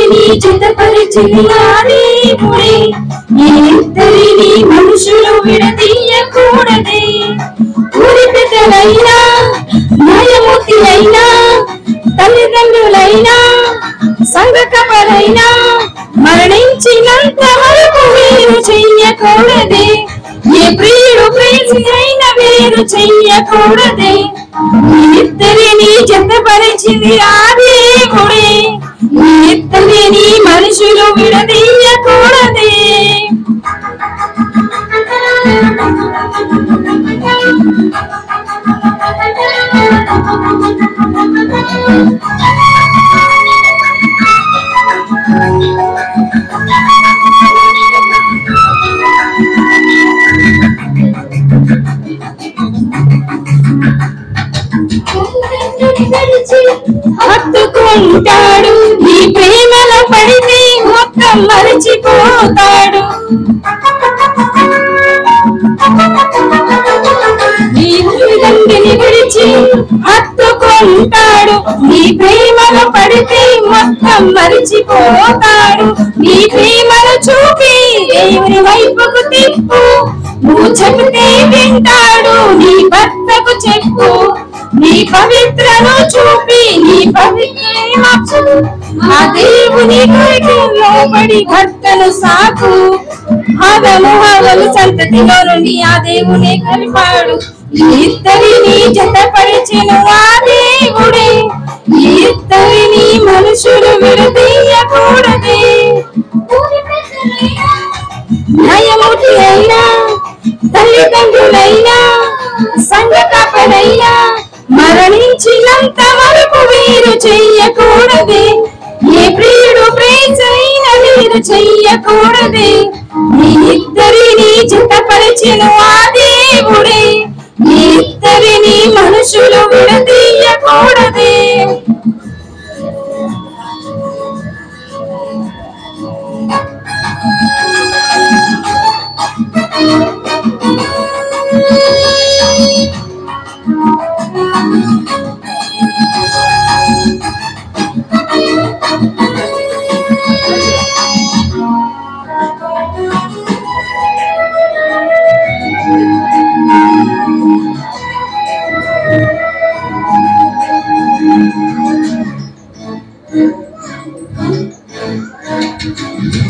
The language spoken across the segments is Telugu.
ఇద్దరిని జతపరిచిన దేవుడే, ఈ ఇద్దరిని మనుషులు విడదీయకూడదే. ఊరి పెద్దలైనా న్యాయమూర్తులైనా తల్లిదండ్రులైనా సంఘ కపరైనా మరణించినంత వరకు వేరు చెయ్యకూడదే. ఏ ప్రియుడు ప్రేమించిన వేరు చెయ్యకూడదే. ఈ ఇద్దరిని జతపరిచింది ఆ దేవుడే, ఈ ఇద్దరిని మనుషులు విడదీయకూడదే. హత్తుకుంటాడు, ఈ ప్రేమలో పడితే మొత్తం మరచిపోతాడు. ఈ తల్లిదండ్రిని విడిచి హత్తుకుంటాడు, ఈ ప్రేమలో పడితే మొత్తం మరచిపోతాడు. ఈ ప్రేమను చూపి దేవుని వైపుకు తిప్పు, నువ్వు చెబితే వింటాడు. నీ భర్తకు చెప్పు, నీ పవిత్రను చూపి నీ పవిత్ర ఆ దేవుని లోబడి భర్తను సాకు. ఆదము హవ్వలు సంతతిలో నుండి ఆ దేవుని కలిపాడు, ఈ ఇద్దరిని జతపరిచెను ఆ దేవుడే, ఈ ఇద్దరిని మనుషులు విడదీయకూడదే. న్యాయమూర్తి అయినా తల్లిదండ్రులైనా సంఘ కాపరైనా మరణించినంత వరకు వీరు చెయ్యకూడదే. ఏ ప్రియుడు ప్రేమైన వీరు చెయ్యకూడదే. ఈ ఇద్దరిని జతపరిచెను ఆ దేవుడే, ఈ ఇద్దరిని మనుషులు విడదీయకూడదే.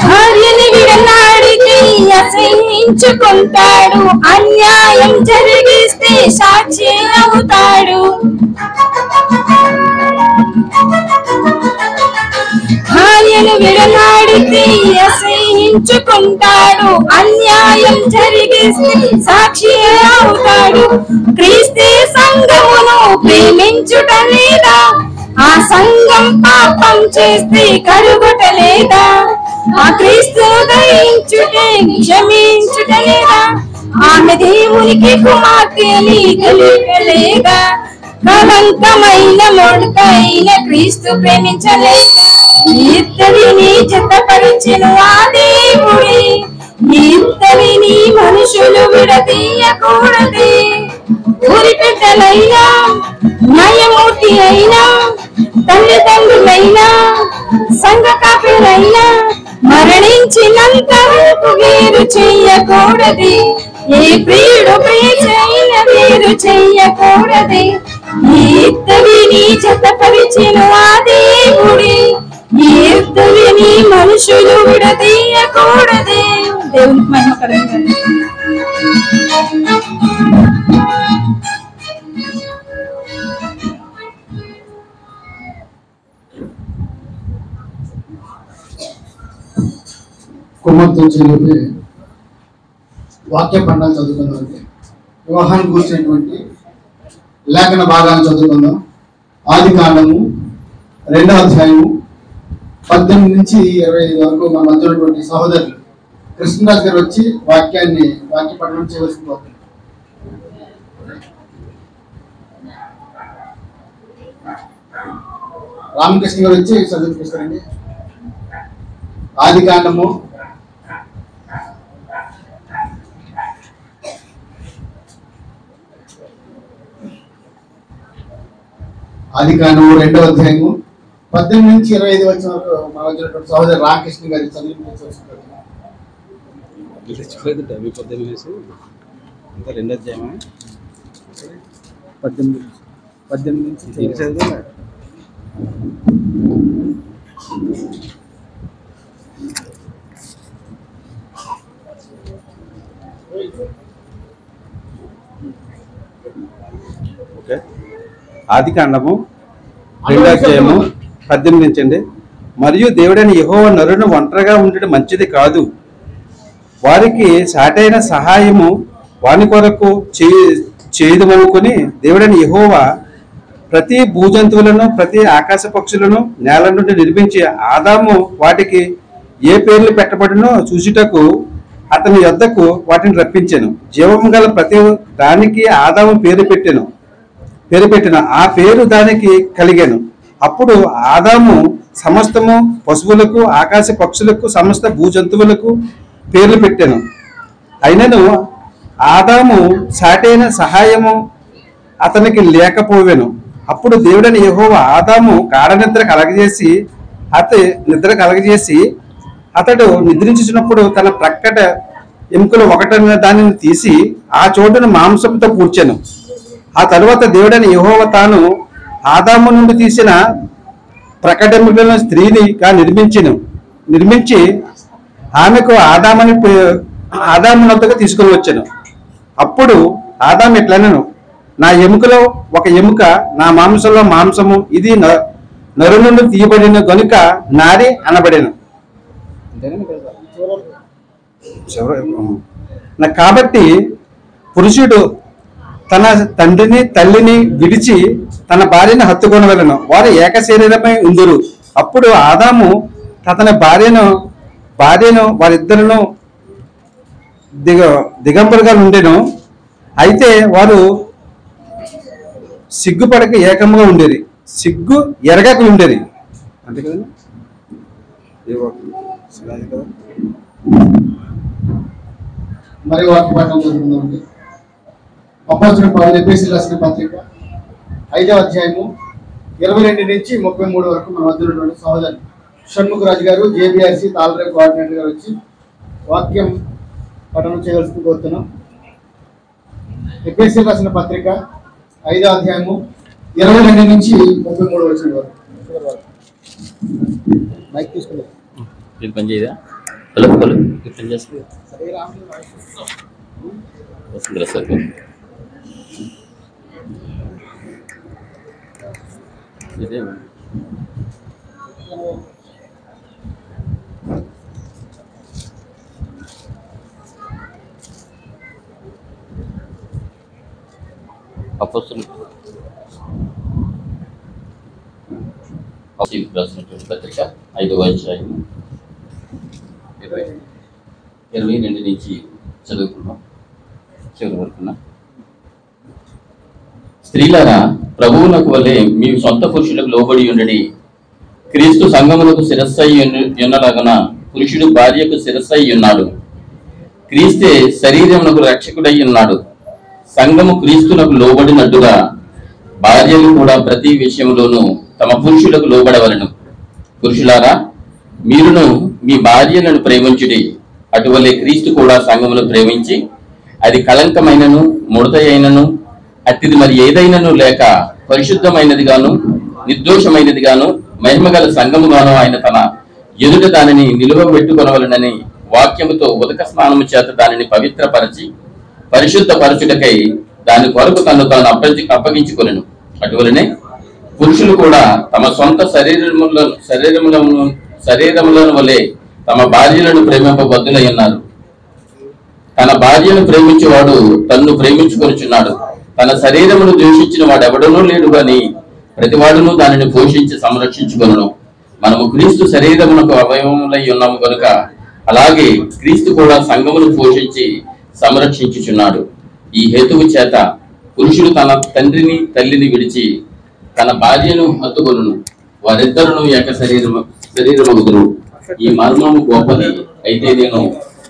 భార్యని విడనాడితే అసహించుకుంటాడు, అన్యాయం జరిగిస్తే సాక్షి అవుతాడు. భార్యను విడనాడితే అసహించుకుంటాడు, అన్యాయం జరిగిస్తే సాక్షి అవుతాడు. క్రీస్తే సంఘమును ప్రేమించుట లేదా, ఆ సంఘం పాపం చేస్తే కరుగుటలేదా. ఆ క్రీస్తును దయించుటే క్షమించుట లేదా, ఆమె దేవునికి కుమార్తె అని తెలియలేదా. కలంకమైన మొడకైన క్రీస్తు ప్రేమించలేదా. ఇద్దరిని జతపరిచెను ఆ దేవుడే, ఇద్దరిని మనుషులు విడదీయకూడదే. ఊరి పెద్దలైనా న్యాయమూర్తి అయినా తల్లిదండ్రులైనా సంఘ కాపరైనా మరణించినంత వరకు వీరు చెయ్యకూడదే. ఏ ప్రియుడు ప్రేమైన వీరు చెయ్యకూడదే. ఈ ఇద్దరిని జతపరిచెను ఆ దేవుడే, ఈ ఇద్దరిని మనుషులు విడదీయకూడదే. దేవునికి మహిమ కలుగుతుంది. కుమార్తె చెప్పి వాక్య పండాలు చదువుకుందాం. వివాహాన్ని కూర్చున్నటువంటి లేఖన భాగాన్ని చదువుకుందాం. ఆది కాండము 2వ అధ్యాయము 18 నుంచి 25 వరకు మన మధ్య ఉన్నటువంటి సహోదరులు కృష్ణరాజు గారు వచ్చి వాక్య పఠనం చేయవలసి పోతుంది. రామకృష్ణ గారు వచ్చి చదివిపిస్తారండి. ఆది కాండము 2వ అధ్యాయము 18 నుంచి 25 వచ్చిన వరకు మన వచ్చినటువంటి సహోదరు రామకృష్ణ గారి చదివించవలసింది. అవి 18 రెండో అధ్యాయమా 18 నుంచి చదివా. ఓకే, ఆదికాండము 2వ అధ్యాయము 18 నుంచి అండి. మరియు దేవుడైన యెహోవా నరులను ఒంటరిగా ఉండడం మంచిది కాదు, వారికి సాటైన సహాయము వాని కొరకు చేయదమనుకుని దేవుడైన యెహోవా ప్రతి భూజంతువులను ప్రతి ఆకాశ పక్షులను నేల నుండి నిర్మించి ఆదాము వాటికి ఏ పేర్లు పెట్టబడినో చూచుటకు అతని యొద్దకు వాటిని రప్పించెను. జీవము గల ప్రతి దానికి ఆదాము పేరు పెట్టెను, ఆ పేరు దానికి కలిగాను. అప్పుడు ఆదాము సమస్తము పశువులకు ఆకాశ పక్షులకు సమస్త భూజంతువులకు పేర్లు పెట్టెను. అయినను ఆదాము సాటైన సహాయము అతనికి లేకపోవెను. అప్పుడు దేవుడైన యెహోవా ఆదాము గాఢ నిద్ర కలగజేసి అతడు నిద్రించుచున్నప్పుడు తన ప్రక్కట ఎముకలు ఒకటన్న దానిని తీసి ఆ చోటును మాంసంతో పూడ్చెను. ఆ తరువాత దేవుడైన యెహోవా తాను ఆదాము నుండి తీసిన ప్రకటెముకలను స్త్రీనిగా నిర్మించి ఆమెకు ఆదాము నొద్దకు తీసుకుని వచ్చాను. అప్పుడు ఆదాము ఇట్లనెను, నా ఎముకలో ఒక ఎముక, నా మాంసంలో మాంసము, ఇది నరు నుండి తీయబడిన గనుక నారి అనబడెను. కాబట్టి పురుషుడు తన తండ్రిని తల్లిని విడిచి తన భార్యను హత్తుకొనవలెను, వారు ఏక శరీరమై ఉందురు. అప్పుడు ఆదాము అతని భార్యను వారిద్దరును దిగంబరుగా ఉండెను. అయితే వారు సిగ్గుపడక ఏకముగా ఉండేది, సిగ్గు ఎరగక ఉండేది. అంతే కదా. మరి వాక్య పాఠం జరుగుతుందండి. అపోస్తలుడైన పౌలు ఎఫెసీయులకు రాసిన పత్రిక 5వ అధ్యాయము 22 నుంచి 33 వరకు మన వద్ద ఉన్నటువంటి సహోదరు షణ్ముఖరాజు గారు జేబీఆర్సీ తాళరేవు కోఆర్డినేటర్ గారు వచ్చి వాక్యం పఠనం చేయవలసింది కోరుతున్నాం. ఎఫెసీయులకు రాసిన పత్రిక 5వ అధ్యాయము 22 నుంచి 33 వచ్చిన వరకు. మైక్ తీసుకున్నారు. ఇది పని చేయదా? హలో హలో, ఇది పని చేస్తుంది వస్తుందిరా సార్. ఇదే అపోస్తలులకు రాసినటువంటి పత్రిక 5వ అధ్యాయం 22 నుంచి చదువుకున్నాం చివరి వరకున్నా. స్త్రీలారా, ప్రభువునకు వలె మీ సొంత పురుషులకు లోబడి ఉండడి. క్రీస్తు సంఘములకు శిరస్సై ఉన్నలాగన పురుషుడు భార్యకు శిరస్సై ఉన్నాడు. క్రీస్తే శరీరమునకు రక్షకుడై ఉన్నాడు. సంఘము క్రీస్తునకు లోబడినట్టుగా భార్యలు కూడా ప్రతి విషయంలోనూ తమ పురుషులకు లోబడవలను. పురుషులారా, మీరును మీ భార్యలను ప్రేమించుడి. అటువలే క్రీస్తు కూడా సంఘమును ప్రేమించి అది కళంకమైనను ముడత అయినను అట్టిది మరి ఏదైనను లేక పరిశుద్ధమైనది గాను నిర్దోషమైనది గాను మహిమగల సంఘముగాను ఆయన తన ఎదుట దానిని నిలువబెట్టుకొనవలనని వాక్యముతో ఉదక స్నానము చేత దానిని పవిత్రపరచి పరిశుద్ధపరచుటకై దాని కొరకు తాను అప్పగించుకొనెను. అటువలనే పురుషులు కూడా తమ సొంత శరీరములను వలె తమ భార్యలను ప్రేమింపబద్దులై ఉన్నారు. తన భార్యను ప్రేమించేవాడు తన్ను ప్రేమించుకొనుచున్నాడు. తన శరీరమును ద్వేషించిన వాడెవడనూ లేడు గాని ప్రతివాడును దానిని పోషించి సంరక్షించుకొనును. మనము క్రీస్తు శరీరమునకు అవయవములై ఉన్నాము కనుక అలాగే క్రీస్తు కూడా సంఘమును పోషించి సంరక్షించుచున్నాడు. ఈ హేతువు చేత పురుషుడు తన తండ్రిని తల్లిని విడిచి తన భార్యను హత్తుకొనును, వారిద్దరును ఏక శరీరమగుదురు. ఈ మర్మము గొప్పది. అయితే నేను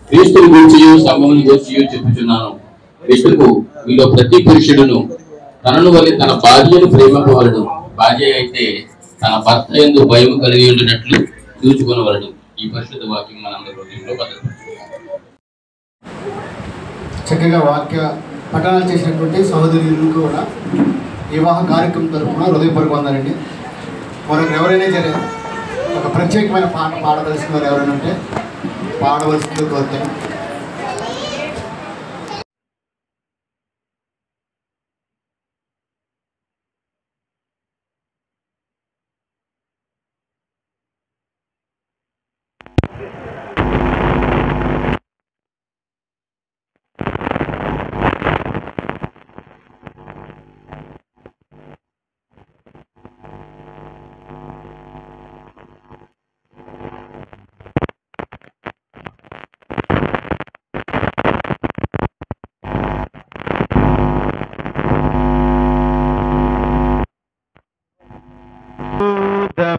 క్రీస్తుని గురించి సంఘముని గురించి చెప్పుచున్నాను. క్రీస్తుకు మీలో ప్రతి పురుషుడును తనను వలె తన భార్యను ప్రేమింపవలెను. భార్య అయితే తన భర్త యందు భయం కలిగి ఉండినట్లు చూచుకొనవలెను. ఈ పరిశుద్ధ వాక్యం మనందరి హృదయంలో భద్రపరచును. చక్కగా వాక్య పఠనాలు చేసినటువంటి సహోదరులు కూడా వివాహ కార్యక్రమం తరఫున హృదయపూర్వక వందనండి. మరొకరు ఎవరైనా సరే ఒక ప్రత్యేకమైన పాట పాడవలసిన వారు ఎవరైనా ఉంటే పాడవలసింది కోరుతాను.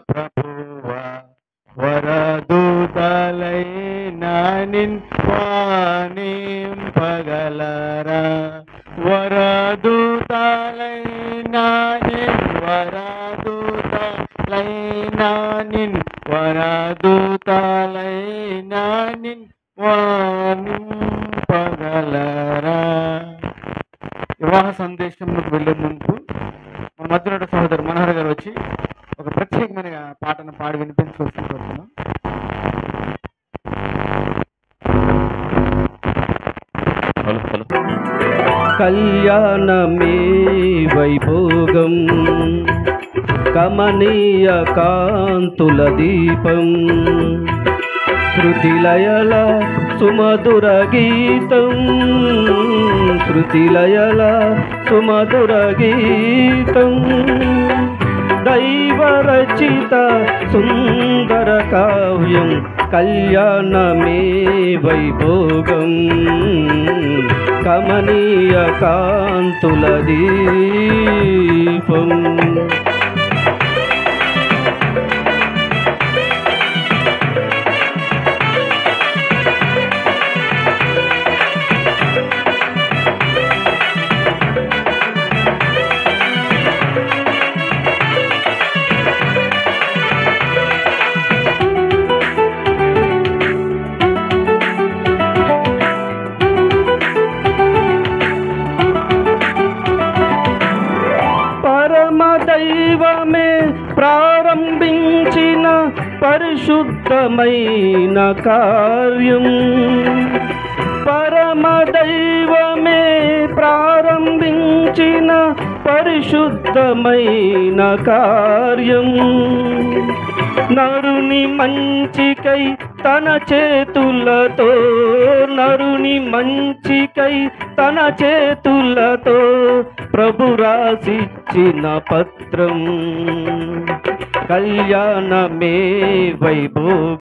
ప్రభువా వరదూతలైన నిన్పగలరా వరదూతలైన నిన్పగలరా. వివాహ సందేశంలోకి వెళ్ళే ముందు మన మధ్యలో సహోదరు మనోహర్ గారు వచ్చి ఒక ప్రత్యేకమైన పాటను పాడి వినిపించవలసి కోరుతున్నాం. కళ్యాణమే వైభోగం కమనీయ కాంతుల దీపం శృతిలయల సుమధుర గీతం శృతిలయల సుమధుర గీతం దైవరచిత సుందర కావ్యం కళ్యాణమే వైభోగం కమనీయ కాంతుల దీపం. దైవమే ప్రారంభించిన పరిశుద్ధమైన కార్యం పరమ దైవమే ప్రారంభించిన పరిశుద్ధమైన కార్యం నరుని మంచికై తన చేతులతో నరుని మంచికై తన చేతులతో ప్రభు రాసిచ్చిన పత్రం కళ్యాణమే వైభోగం.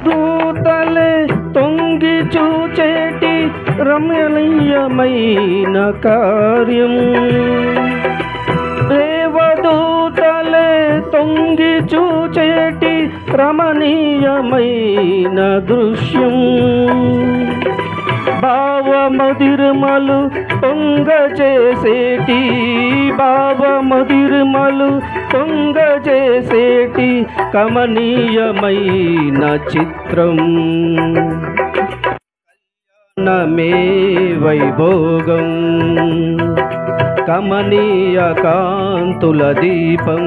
దూతలే తొంగి చూచేటి రమణీయమైన కార్యం దేవదూతలే తొంగి చూచేటి రమణీయమైన దృశ్యం భావమదిర్మలు పొంగజేసేటి భావమదిర్మలు పొంగజేసేటి కమనీయమైన చిత్రం కళ్యాణమే వైభోగం కమనీయ కాంతుల దీపం,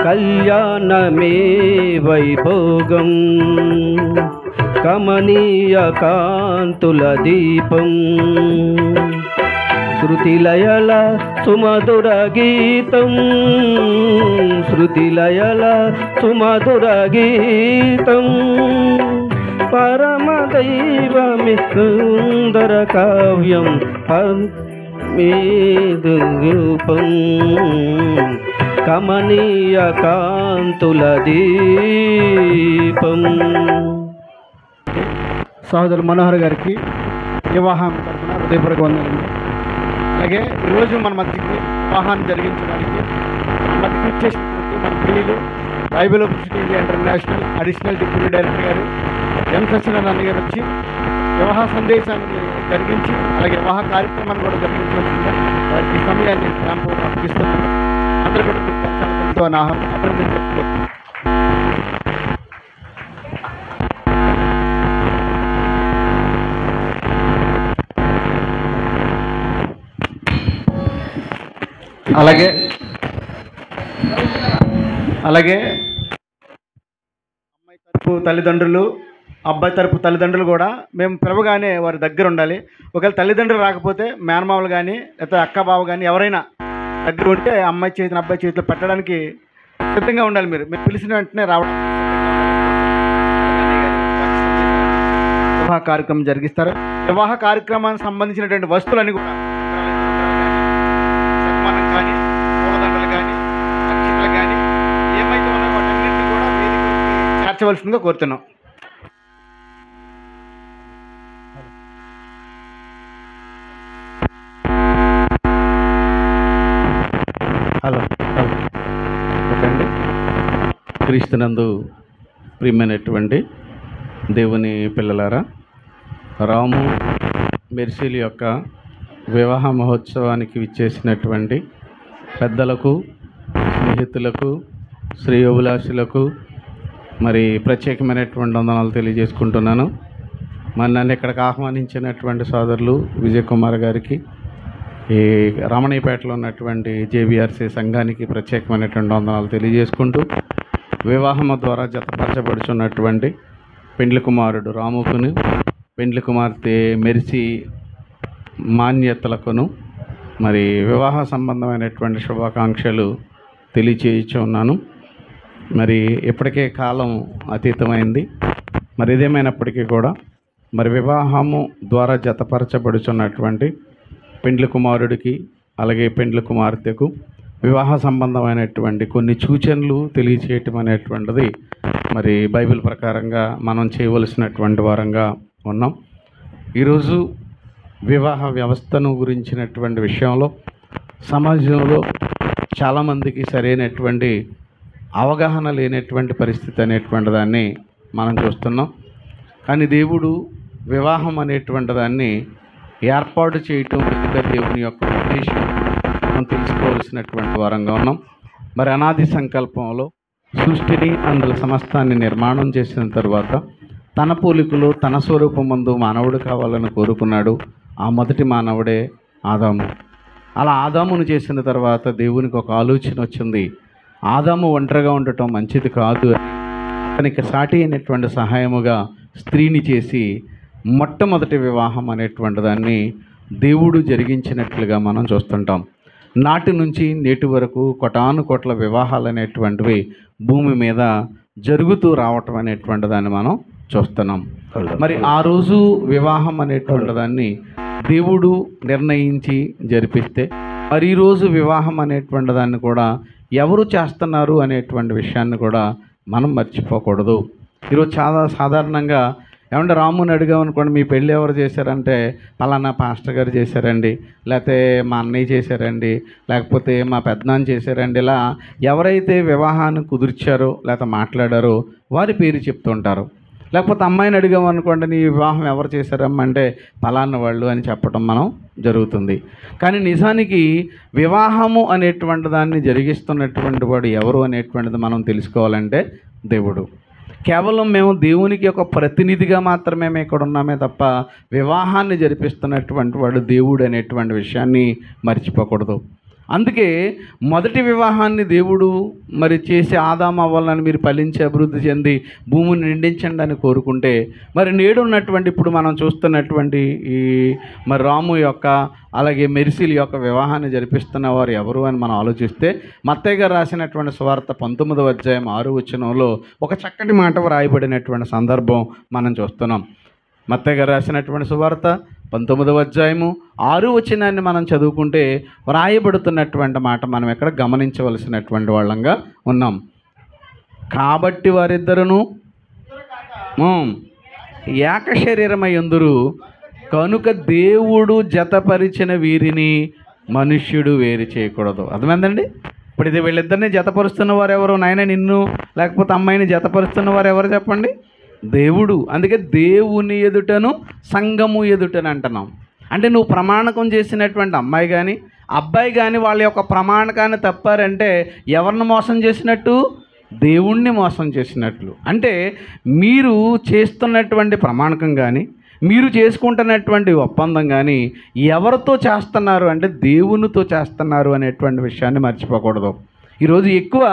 కళ్యాణమే వైభోగం. కమనీయ కాంతుల దీపం, శృతిలయల సుమధుర గీతం, శృతిలయల సుమధుర గీతం. పరమదైవమి సుందర కావ్యం రూపం, కమనీయ కాంతుల దీపం. సహోదరు మనోహర్ గారికి వివాహం తరఫున హృదయపూర్వక వందనాలు. అలాగే ఈరోజు మన మధ్యకి వివాహాన్ని జరిగించడానికి మన మధ్యకి ఇచ్చేసినటువంటి మన ప్రియులు Bible university India international additional deputy director గారు ఎం సత్యనారాయణ గారు వచ్చి వివాహ సందేశాన్ని జరిగించి అలాగే వివాహ కార్యక్రమాన్ని కూడా జరిగించవలసిందిగా వారికి సమయాన్ని క్యాంపు అప్పగిస్తున్నాను. అందరూ కూడా అభినందించుకుంటున్నాను. అలాగే అమ్మాయి తరపు తల్లిదండ్రులు అబ్బాయి తరపు తల్లిదండ్రులు కూడా మేము పిలవగానే వారి దగ్గర ఉండాలి. ఒకవేళ తల్లిదండ్రులు రాకపోతే మేనమామలు కానీ లేకపోతే అక్క బావ కానీ ఎవరైనా దగ్గర ఉంటే అమ్మాయి చేతిని అబ్బాయి చేతిలో పెట్టడానికి సిద్ధంగా ఉండాలి. మీరు పిలిచిన వెంటనే రావడం. వివాహ కార్యక్రమం జరిగిస్తారు. వివాహ కార్యక్రమానికి సంబంధించినటువంటి వస్తువులన్నీ కూడా సన్మానం కానీ పూలదండలు కానీ అక్షతలు కానీ ఏమైతే ఉన్నాయో వాటన్నింటినీ కూడా వేదికకి చేర్చవలసిందిగా కోరుతున్నాం. హలో ఓకేండి. క్రీస్తునందు ప్రియమైనటువంటి దేవుని పిల్లలారా, రాము మెర్సీల్ యొక్క వివాహ మహోత్సవానికి విచ్చేసినటువంటి పెద్దలకు, స్నేహితులకు, శ్రేయోభిలాషులకు మరి ప్రత్యేకమైనటువంటి వందనాలు తెలియజేసుకుంటున్నాను. మరి నన్ను ఇక్కడికి ఆహ్వానించినటువంటి సోదరులు విజయ్ కుమార్ గారికి, ఈ రమణీపేటలో ఉన్నటువంటి జేబీఆర్సీ సంఘానికి ప్రత్యేకమైనటువంటి వందనాలు తెలియజేసుకుంటూ, వివాహము ద్వారా జతపరచబడుచున్నటువంటి పెండ్లి కుమారుడు రాముకును, పెండ్లి కుమార్తె మెర్సీ మాన్యతలకును మరి వివాహ సంబంధమైనటువంటి శుభాకాంక్షలు తెలియచేయుచున్నాను. మరి ఇప్పటికే కాలం అతీతమైంది. మరి ఇదేమైనప్పటికీ కూడా మరి వివాహము ద్వారా జతపరచబడుచున్నటువంటి పెండ్లి కుమారుడికి అలాగే పెండ్లి కుమార్తెకు వివాహ సంబంధమైనటువంటి కొన్ని సూచనలు తెలియచేయటం అనేటువంటిది మరి బైబిల్ ప్రకారంగా మనం చేయవలసినటువంటి వారంగా ఉన్నాం. ఈరోజు వివాహ వ్యవస్థను గురించినటువంటి విషయంలో సమాజంలో చాలామందికి సరైనటువంటి అవగాహన లేనటువంటి పరిస్థితి అనేటువంటి దాన్ని మనం చూస్తున్నాం. కానీ దేవుడు వివాహం అనేటువంటి దాన్ని ఏర్పాటు చేయటం వెనుక దేవుని యొక్క ఉద్దేశం మనం తెలుసుకోవాల్సినటువంటి వారంగా ఉన్నాం. మరి అనాది సంకల్పంలో సృష్టిని అందులో సమస్తాన్ని నిర్మాణం చేసిన తర్వాత తన పోలికలో తన స్వరూపమందు మానవుడు కావాలని కోరుకున్నాడు. ఆ మొదటి మానవుడే ఆదాము. అలా ఆదామును చేసిన తర్వాత దేవునికి ఒక ఆలోచన వచ్చింది. ఆదాము ఒంటరిగా ఉండటం మంచిది కాదు అని అతనికి సాటి అయినటువంటి సహాయముగా స్త్రీని చేసి మొట్టమొదటి వివాహం అనేటువంటి దాన్ని దేవుడు జరిగించినట్లుగా మనం చూస్తుంటాం. నాటి నుంచి నేటి వరకు కోటాను కోట్ల వివాహాలు అనేటువంటివి భూమి మీద జరుగుతూ రావటం అనేటువంటి దాన్ని మనం చూస్తున్నాం. మరి ఆ రోజు వివాహం అనేటువంటి దాన్ని దేవుడు నిర్ణయించి జరిపిస్తే మరి ఈరోజు వివాహం అనేటువంటి దాన్ని కూడా ఎవరు చేస్తున్నారు అనేటువంటి విషయాన్ని కూడా మనం మర్చిపోకూడదు. ఈరోజు చాలా సాధారణంగా ఏమంటే రాముని అడిగామనుకోండి, మీ పెళ్ళి ఎవరు చేశారంటే పలానా పాస్టర్ గారు చేశారండి, లేకపోతే మా అన్నయ్య చేశారండి, లేకపోతే మా పెద్దనాన్న చేశారండి. ఇలా ఎవరైతే వివాహాన్ని కుదిర్చారో లేకపోతే మాట్లాడారో వారి పేరు చెప్తుంటారు. లేకపోతే అమ్మాయిని అడిగామనుకోండి, నీ వివాహం ఎవరు చేశారమ్మంటే పలానా వాళ్ళు అని చెప్పడం మనం జరుగుతుంది. కానీ నిజానికి వివాహము అనేటువంటి దాన్ని జరిగిస్తున్నటువంటి వాడు ఎవరు అనేటువంటిది మనం తెలుసుకోవాలంటే దేవుడు. కేవలం మేము దేవునికి ఒక ప్రతినిధిగా మాత్రమే మేము ఇక్కడ ఉన్నామే తప్ప వివాహాన్ని జరిపిస్తున్నటువంటి వాడు దేవుడు అనేటువంటి విషయాన్ని మర్చిపోకూడదు. అందుకే మొదటి వివాహాన్ని దేవుడు మరి చేసి ఆదాము అవ్వాలని మీరు ఫలించి అభివృద్ధి చెంది భూమిని నిండించండి అని కోరుకుంటే, మరి నేడు ఉన్నటువంటి ఇప్పుడు మనం చూస్తున్నటువంటి ఈ మరి రాము యొక్క అలాగే మెర్సీల యొక్క వివాహాన్ని జరిపిస్తున్న వారు ఎవరు అని మనం ఆలోచిస్తే, మత్తయి గారు రాసినటువంటి సువార్త 19వ అధ్యాయం 6వ వచనంలో ఒక చక్కటి మాట రాయబడినటువంటి సందర్భం మనం చూస్తున్నాం. మత్తయి గారు రాసినటువంటి సువార్త 19వ అధ్యాయము 6వ వచనాన్ని మనం చదువుకుంటే వ్రాయబడుతున్నటువంటి మాట మనం ఇక్కడ గమనించవలసినటువంటి వాళ్ళంగా ఉన్నాం. కాబట్టి వారిద్దరును ఏక శరీరమై ఉందురు కనుక దేవుడు జతపరిచిన వీరిని మనుష్యుడు వేరు చేయకూడదు. అర్థమైందండి? ఇప్పుడు ఇది వీళ్ళిద్దరిని జతపరుస్తున్న వారు ఎవరు? నాయన నిన్ను లేకపోతే అమ్మాయిని జతపరుస్తున్న వారు ఎవరు చెప్పండి? దేవుడు. అందుకే దేవుని ఎదుటను సంఘము ఎదుటను అంటున్నాం. అంటే నువ్వు ప్రమాణకం చేసినటువంటి అమ్మాయి కానీ అబ్బాయి కానీ వాళ్ళ యొక్క ప్రమాణకాన్ని తప్పారంటే ఎవరిని మోసం చేసినట్టు? దేవుణ్ణి మోసం చేసినట్లు. అంటే మీరు చేస్తున్నటువంటి ప్రమాణకం కానీ మీరు చేసుకుంటున్నటువంటి ఒప్పందం కానీ ఎవరితో చేస్తున్నారు అంటే దేవునితో చేస్తున్నారు అనేటువంటి విషయాన్ని మర్చిపోకూడదు. ఈరోజు ఎక్కువ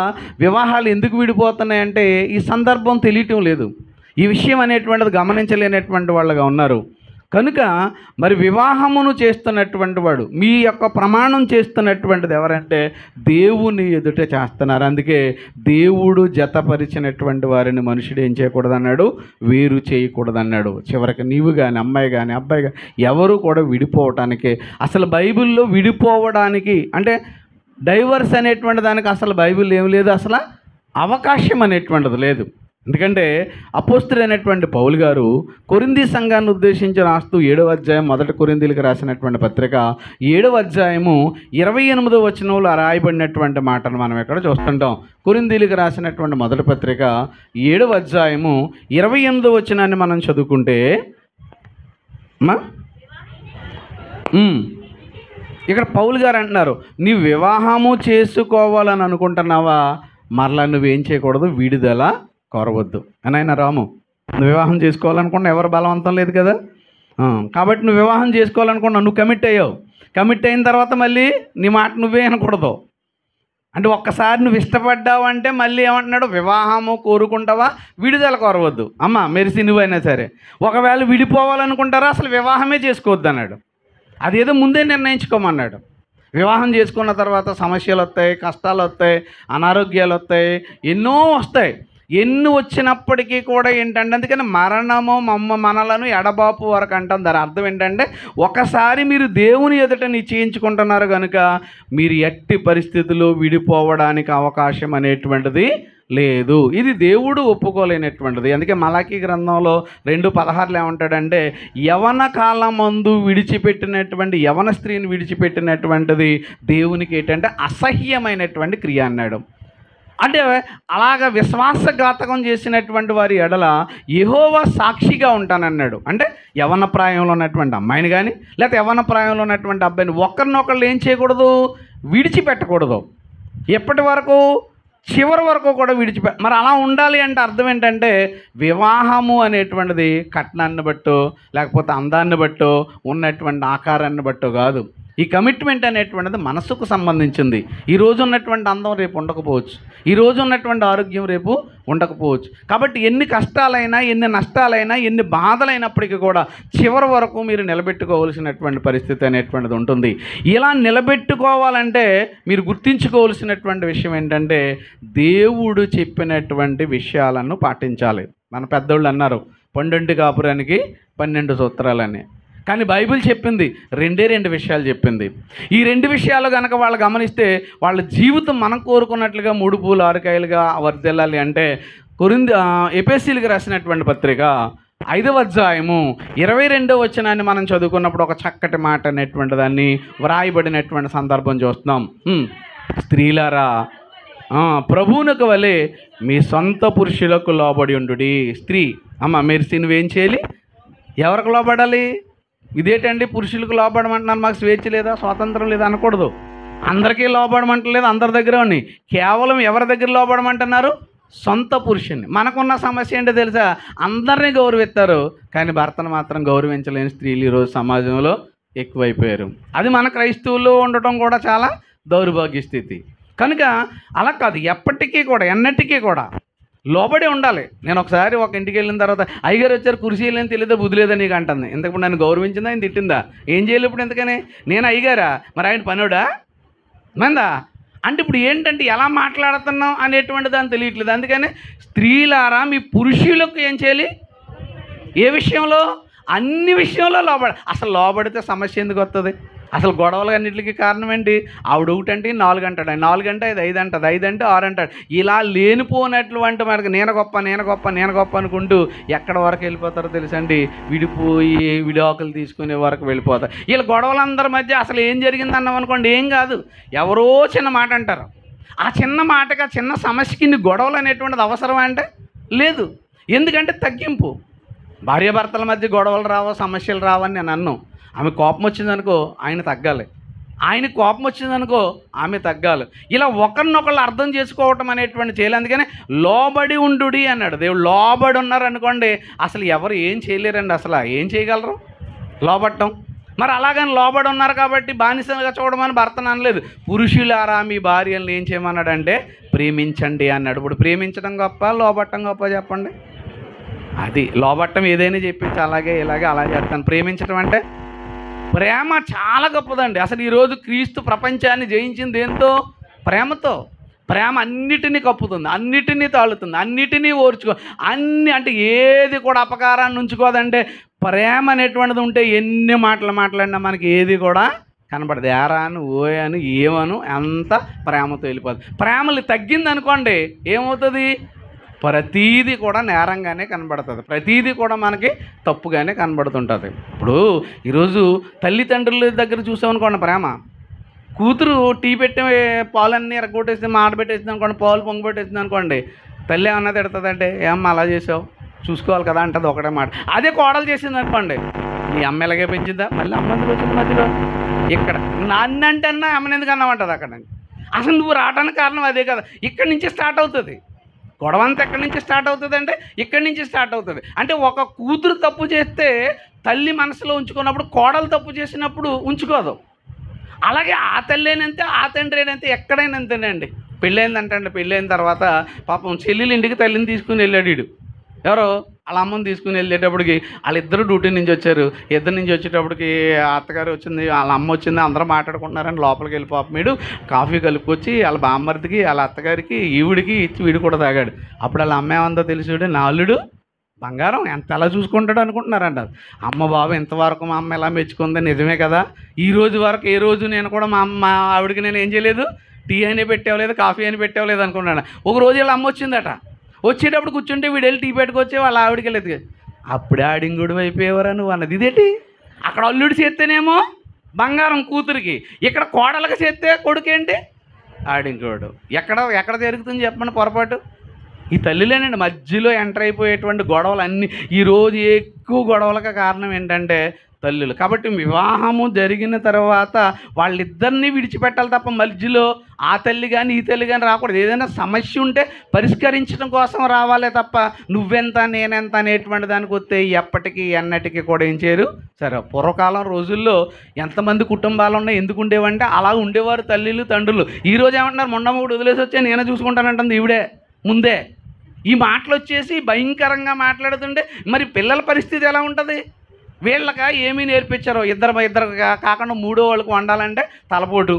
వివాహాలు ఎందుకు విడిపోతున్నాయంటే ఈ సందర్భం తెలియటం లేదు, ఈ విషయం అనేటువంటిది గమనించలేనటువంటి వాళ్ళుగా ఉన్నారు. కనుక మరి వివాహమును చేస్తున్నటువంటి వాడు మీ యొక్క ప్రమాణం చేస్తున్నటువంటిది ఎవరంటే దేవుని ఎదుట చేస్తున్నారు. అందుకే దేవుడు జతపరిచినటువంటి వారిని మనుషుడు ఏం చేయకూడదు అన్నాడు? వేరు చేయకూడదు అన్నాడు. చివరికి నీవు కానీ అమ్మాయి కానీ అబ్బాయి కానీ ఎవరు కూడా విడిపోవటానికి, అసలు బైబిల్లో విడిపోవడానికి అంటే డైవర్స్ అనేటువంటి దానికి అసలు బైబిల్ ఏం లేదు, అసలు అవకాశం అనేటువంటిది లేదు. ఎందుకంటే అపోస్తలుడైనటువంటి పౌలు గారు కొరింథీ సంఘాన్ని ఉద్దేశించి రాస్తూ 7వ అధ్యాయం 1 కొరింథీలకు రాసినటువంటి పత్రిక 7వ అధ్యాయము 28వ వచనంలో రాయబడినటువంటి మాటను మనం ఇక్కడ చూస్తుంటాం. కొరింథీలకు రాసినటువంటి మొదటి పత్రిక 7వ అధ్యాయము 28వ వచనాన్ని మనం చదువుకుంటే ఇక్కడ పౌలు గారు అంటున్నారు, నీవు వివాహము చేసుకోవాలని అనుకుంటున్నావా, మరలా నువ్వేం చేయకూడదు, విడుదల కోరవద్దు అని. ఆయన రాము, నువ్వు వివాహం చేసుకోవాలనుకున్నా ఎవరు బలవంతం లేదు కదా, కాబట్టి నువ్వు వివాహం చేసుకోవాలనుకున్నా నువ్వు కమిట్ అయ్యావు. కమిట్ అయిన తర్వాత మళ్ళీ నీ మాట నువ్వే అనకూడదు. అంటే ఒక్కసారి నువ్వు ఇష్టపడ్డావు అంటే మళ్ళీ ఏమంటున్నాడు, వివాహము కోరుకుంటావా, విడుదల కోరవద్దు. అమ్మ మెరిసి నువ్వైనా సరే ఒకవేళ విడిపోవాలనుకుంటారా అసలు వివాహమే చేసుకోవద్దు అన్నాడు. అదేదో ముందే నిర్ణయించుకోమన్నాడు. వివాహం చేసుకున్న తర్వాత సమస్యలు వస్తాయి, కష్టాలు వస్తాయి, అనారోగ్యాలు వస్తాయి, ఎన్నో వస్తాయి. ఎన్ని వచ్చినప్పటికీ కూడా ఏంటంటే అందుకని మరణము మనలను ఎడబాపు వరకు అంటాం. దాని అర్థం ఏంటంటే ఒకసారి మీరు దేవుని ఎదుట నిశ్చయించుకుంటున్నారు కనుక మీరు ఎట్టి పరిస్థితుల్లో విడిపోవడానికి అవకాశం అనేటువంటిది లేదు. ఇది దేవుడు ఒప్పుకోలేనటువంటిది. అందుకే మలాకీ గ్రంథంలో 2:16 ఏమంటాడంటే యవన కాలమందు విడిచిపెట్టినటువంటి యవన స్త్రీని విడిచిపెట్టినటువంటిది దేవునికి ఏంటంటే అసహ్యమైనటువంటి క్రియ అన్నాడు. అంటే అలాగ విశ్వాసఘాతకం చేసినటువంటి వారి ఎడల యెహోవా సాక్షిగా ఉంటానన్నాడు. అంటే యవన ప్రాయంలో ఉన్నటువంటి అమ్మాయిని కానీ లేకపోతే యవన ప్రాయంలో ఉన్నటువంటి అబ్బాయిని ఒకరినొకళ్ళు ఏం చేయకూడదు, విడిచిపెట్టకూడదు. ఎప్పటి వరకు? చివరి వరకు కూడా మరి అలా ఉండాలి అంటే అర్థం ఏంటంటే వివాహము అనేటువంటిది కట్నాన్ని బట్టో లేకపోతే అందాన్ని బట్టో ఉన్నటువంటి ఆకారాన్ని బట్టో కాదు. ఈ కమిట్మెంట్ అనేటువంటిది మనసుకు సంబంధించింది. ఈరోజు ఉన్నటువంటి అందం రేపు ఉండకపోవచ్చు, ఈరోజు ఉన్నటువంటి ఆరోగ్యం రేపు ఉండకపోవచ్చు. కాబట్టి ఎన్ని కష్టాలైనా ఎన్ని నష్టాలైనా ఎన్ని బాధలైనప్పటికీ కూడా చివరి వరకు మీరు నిలబెట్టుకోవాల్సినటువంటి పరిస్థితి అనేటువంటిది ఉంటుంది. ఇలా నిలబెట్టుకోవాలంటే మీరు గుర్తించుకోవాల్సినటువంటి విషయం ఏంటంటే దేవుడు చెప్పినటువంటి విషయాలను పాటించాలి. మన పెద్దోళ్ళు అన్నారు 12 కాపురానికి 12 సూత్రాలని. కానీ బైబిల్ చెప్పింది 2 విషయాలు చెప్పింది. ఈ 2 విషయాలు కనుక వాళ్ళు గమనిస్తే వాళ్ళ జీవితం మనం కోరుకున్నట్లుగా 3 పూలు 6 కాయలుగా వర్ధిల్లాలి. అంటే ఎఫెసీయులకు రాసినటువంటి పత్రిక 5వ అధ్యాయము 22వ వచనాన్ని మనం చదువుకున్నప్పుడు ఒక చక్కటి మాట అనేటువంటి దాన్ని వ్రాయబడినటువంటి సందర్భం చూస్తున్నాం. స్త్రీలారా ప్రభువునకు వలె మీ సొంత పురుషులకు లోబడి ఉండుడి. స్త్రీ అమ్మ మెరిసి నువ్వేం చేయాలి, ఎవరికి లోబడాలి? ఇదేంటండి పురుషులకు లోబడమంటున్నాను, మాకు స్వేచ్ఛ లేదా స్వాతంత్రం లేదా అనకూడదు. అందరికీ లోబడమంటలేదు, అందరి దగ్గర ఉన్నాయి. కేవలం ఎవరి దగ్గర లోబడమంటున్నారు? సొంత పురుషుని. మనకున్న సమస్య ఏంటో తెలుసా? అందరినీ గౌరవిస్తారు, కానీ భర్తను మాత్రం గౌరవించలేని స్త్రీలు ఈరోజు సమాజంలో ఎక్కువైపోయారు. అది మన క్రైస్తవుల్లో ఉండటం కూడా చాలా దౌర్భాగ్య స్థితి. కనుక అలా కాదు, ఎప్పటికీ కూడా ఎన్నటికీ కూడా లోబడి ఉండాలి. నేను ఒకసారి ఒక ఇంటికి వెళ్ళిన తర్వాత అయ్యగారు వచ్చారు, కుర్చీ వెళ్ళని తెలియదా బుద్ధి లేదా నీకు అంటుంది. ఇంతకుప్పుడు నన్ను గౌరవించిందా, ఆయన తిట్టిందా? ఏం చేయాలి ఇప్పుడు? ఎందుకని నేను అయ్యగారా, మరి ఆయన పనుడా మందా అంటే ఇప్పుడు ఏంటంటే ఎలా మాట్లాడుతున్నాం అనేటువంటి దాన్ని తెలియట్లేదు. అందుకని స్త్రీలారా మీ పురుషులకు ఏం చేయాలి? ఏ విషయంలో? అన్ని విషయంలో లోబడి. అసలు లోబడితే సమస్య ఎందుకు వస్తుంది? అసలు గొడవలు అన్నింటికి కారణం ఏంటి? ఆవిడ 1 అంటే 4 అంటాడు, 4 అంటే 5 అంటది, 5 అంటే 6 అంటాడు. ఇలా లేనిపోనటువంటి మనకి నేను గొప్ప అనుకుంటూ ఎక్కడ వరకు వెళ్ళిపోతారో తెలుసండి? విడిపోయి విడాకులు తీసుకునే వరకు వెళ్ళిపోతారు. వీళ్ళ గొడవలందరి మధ్య అసలు ఏం జరిగింది అన్నాం అనుకోండి, ఏం కాదు, ఎవరో చిన్న మాట అంటారు. ఆ చిన్న మాటగా చిన్న సమస్యకి ఇన్ని గొడవలు అనేటువంటిది అవసరం అంటే లేదు. ఎందుకంటే తగ్గింపు. భార్యాభర్తల మధ్య గొడవలు రావో సమస్యలు రావని నేను అన్నాను. ఆమె కోపం వచ్చిందనుకో ఆయన తగ్గాలి, ఆయన కోపం వచ్చిందనుకో ఆమె తగ్గాలి. ఇలా ఒకరినొకళ్ళు అర్థం చేసుకోవటం అనేటువంటి చేయాలి. అందుకని లోబడి ఉండుడి అన్నాడు దేవుడు. లోబడి ఉన్నారనుకోండి అసలు ఎవరు ఏం చేయలేరండి. అసలు ఏం చేయగలరు లోబట్టం? మరి అలాగని లోబడి ఉన్నారు కాబట్టి బానిసగా చూడమని భర్తను అనలేదు. పురుషులారా మీ భార్యలను ఏం చేయమన్నాడంటే ప్రేమించండి అన్నాడు. ఇప్పుడు ప్రేమించడం గొప్ప, లోబట్టం గొప్ప చెప్పండి? అది లోబట్టం ఏదైనా చెప్పించి అలాగే ఇలాగే అలా చేస్తాను. ప్రేమించడం అంటే ప్రేమ చాలా గొప్పదండి. అసలు ఈరోజు క్రీస్తు ప్రపంచాన్ని జయించింది ఏంతో? ప్రేమతో. ప్రేమ అన్నిటినీ కప్పుతుంది, అన్నిటినీ తాళుతుంది, అన్నిటినీ ఓర్చుకో, అన్ని అంటే ఏది కూడా అపకారాన్ని ఉంచుకోదంటే ప్రేమ అనేటువంటిది ఉంటే ఎన్ని మాటలు మాట్లాడినా మనకి ఏది కూడా కనబడదు. ఏరాను ఓయాను ఏమను అంత ప్రేమతో వెళ్ళిపోతుంది. ప్రేమలు తగ్గింది అనుకోండి ఏమవుతుంది? ప్రతీది కూడా నేరంగానే కనబడుతుంది, ప్రతీది కూడా మనకి తప్పుగానే కనబడుతుంటుంది. ఇప్పుడు ఈరోజు తల్లిదండ్రుల దగ్గర చూసామనుకోండి ప్రేమ. కూతురు టీ పెట్టే పాలన్నీ ఎరగొట్టేసింది, ఆడబెట్టేసింది అనుకోండి, పాలు పొంగబెట్టేసింది అనుకోండి, తల్లి ఏమన్నా తిడుతుందంటే ఏమన్నా అలా చేసావు చూసుకోవాలి కదా అంటది ఒకటే మాట. అదే కోడలు చేసింది అనుకోండి, నీ అమ్మ ఎలాగే పెంచిందా, మళ్ళీ అమ్మందుకు వచ్చింది మధ్యలో ఇక్కడ నాన్నంటే అన్నా అమ్మని ఎందుకు అన్నామంటది. అక్కడ అసలు నువ్వు రావడానికి కారణం అదే కదా. ఇక్కడి నుంచి స్టార్ట్ అవుతుంది గొడవంతా. ఎక్కడి నుంచి స్టార్ట్ అవుతుంది అంటే ఇక్కడి నుంచి స్టార్ట్ అవుతుంది. అంటే ఒక కూతురు తప్పు చేస్తే తల్లి మనసులో ఉంచుకున్నప్పుడు కోడలు తప్పు చేసినప్పుడు ఉంచుకోదు. అలాగే ఆ తల్లేనంతే ఆ తండ్రినంతే ఎక్కడైనా అంతేనండి. పెళ్ళైందంటే పెళ్ళైన తర్వాత పాపం చెల్లెలు ఇంటికి తల్లిని తీసుకుని వెళ్ళాడు వీడు. ఎవరో వాళ్ళ అమ్మని తీసుకుని వెళ్ళేటప్పటికి వాళ్ళిద్దరు డ్యూటీ నుంచి వచ్చారు. ఇద్దరు నుంచి వచ్చేటప్పటికి అత్తగారు వచ్చింది, వాళ్ళ అమ్మ వచ్చింది, అందరూ మాట్లాడుకుంటున్నారని లోపలికి వెళ్ళి పాపం వీడు కాఫీ కలుపుకొచ్చి వాళ్ళ బామ్మర్దికి వాళ్ళ అత్తగారికి ఈవిడికి ఇచ్చి వీడు కూడా తాగాడు. అప్పుడు వాళ్ళ అమ్మ ఏమందో తెలిసాడు, నా అల్లుడు బంగారం ఎంత ఎలా చూసుకుంటాడు అనుకుంటున్నారంట. అమ్మ బాబు ఇంతవరకు మా అమ్మ ఎలా మెచ్చుకుంది, నిజమే కదా. ఈ రోజు వరకు ఏ రోజు నేను కూడా మా ఆవిడకి నేను ఏం చేయలేదు, టీ అయినా పెట్టేవలేదు, కాఫీ అయినా పెట్టేవలేదు అనుకున్నాను. ఒక రోజు వీళ్ళ అమ్మ వచ్చిందట. వచ్చేటప్పుడు కూర్చుంటే వీడు వెళ్ళి టీ పెట్టుకొచ్చే వాళ్ళ ఆవిడకి వెళ్ళేది. అప్పుడే ఆడింగుడు అయిపోయేవారా నువ్వు అన్నది. ఇదేంటి అక్కడ అల్లుడు చేస్తేనేమో బంగారం కూతురికి, ఇక్కడ కోడలకు చేస్తే కొడుకేంటి ఆడింగుడు. ఎక్కడ జరుగుతుంది చెప్పండి పొరపాటు? ఈ తల్లిలేనండి మధ్యలో ఎంటర్ అయిపోయేటువంటి గొడవలు అన్నీ. ఈరోజు ఎక్కువ గొడవలకు కారణం ఏంటంటే తల్లులు. కాబట్టి వివాహము జరిగిన తర్వాత వాళ్ళిద్దరినీ విడిచిపెట్టాలి తప్ప మధ్యలో ఆ తల్లి కానీ ఈ తల్లి కానీ రాకూడదు. ఏదైనా సమస్య ఉంటే పరిష్కరించడం కోసం రావాలే తప్ప నువ్వెంత నేనెంత అనేటువంటి దానికి వస్తే ఎప్పటికీ ఎన్నటికీ కూడా ఏం చేయరు. సరే, పూర్వకాలం రోజుల్లో ఎంతమంది కుటుంబాలు ఉన్నాయి, ఎందుకు ఉండేవంటే అలా ఉండేవారు తల్లిలు తండ్రులు. ఈరోజు ఏమంటున్నారు, మొండమ్మగుడు వదిలేసి వచ్చే నేనే చూసుకుంటానంటుంది ఈవిడే ముందే. ఈ మాటలు వచ్చేసి భయంకరంగా మాట్లాడుతుంటే మరి పిల్లల పరిస్థితి ఎలా ఉంటుంది? వీళ్ళక ఏమీ నేర్పించారో, ఇద్దరు కాకుండా మూడో వాళ్ళకు వండాలంటే తలపోటు,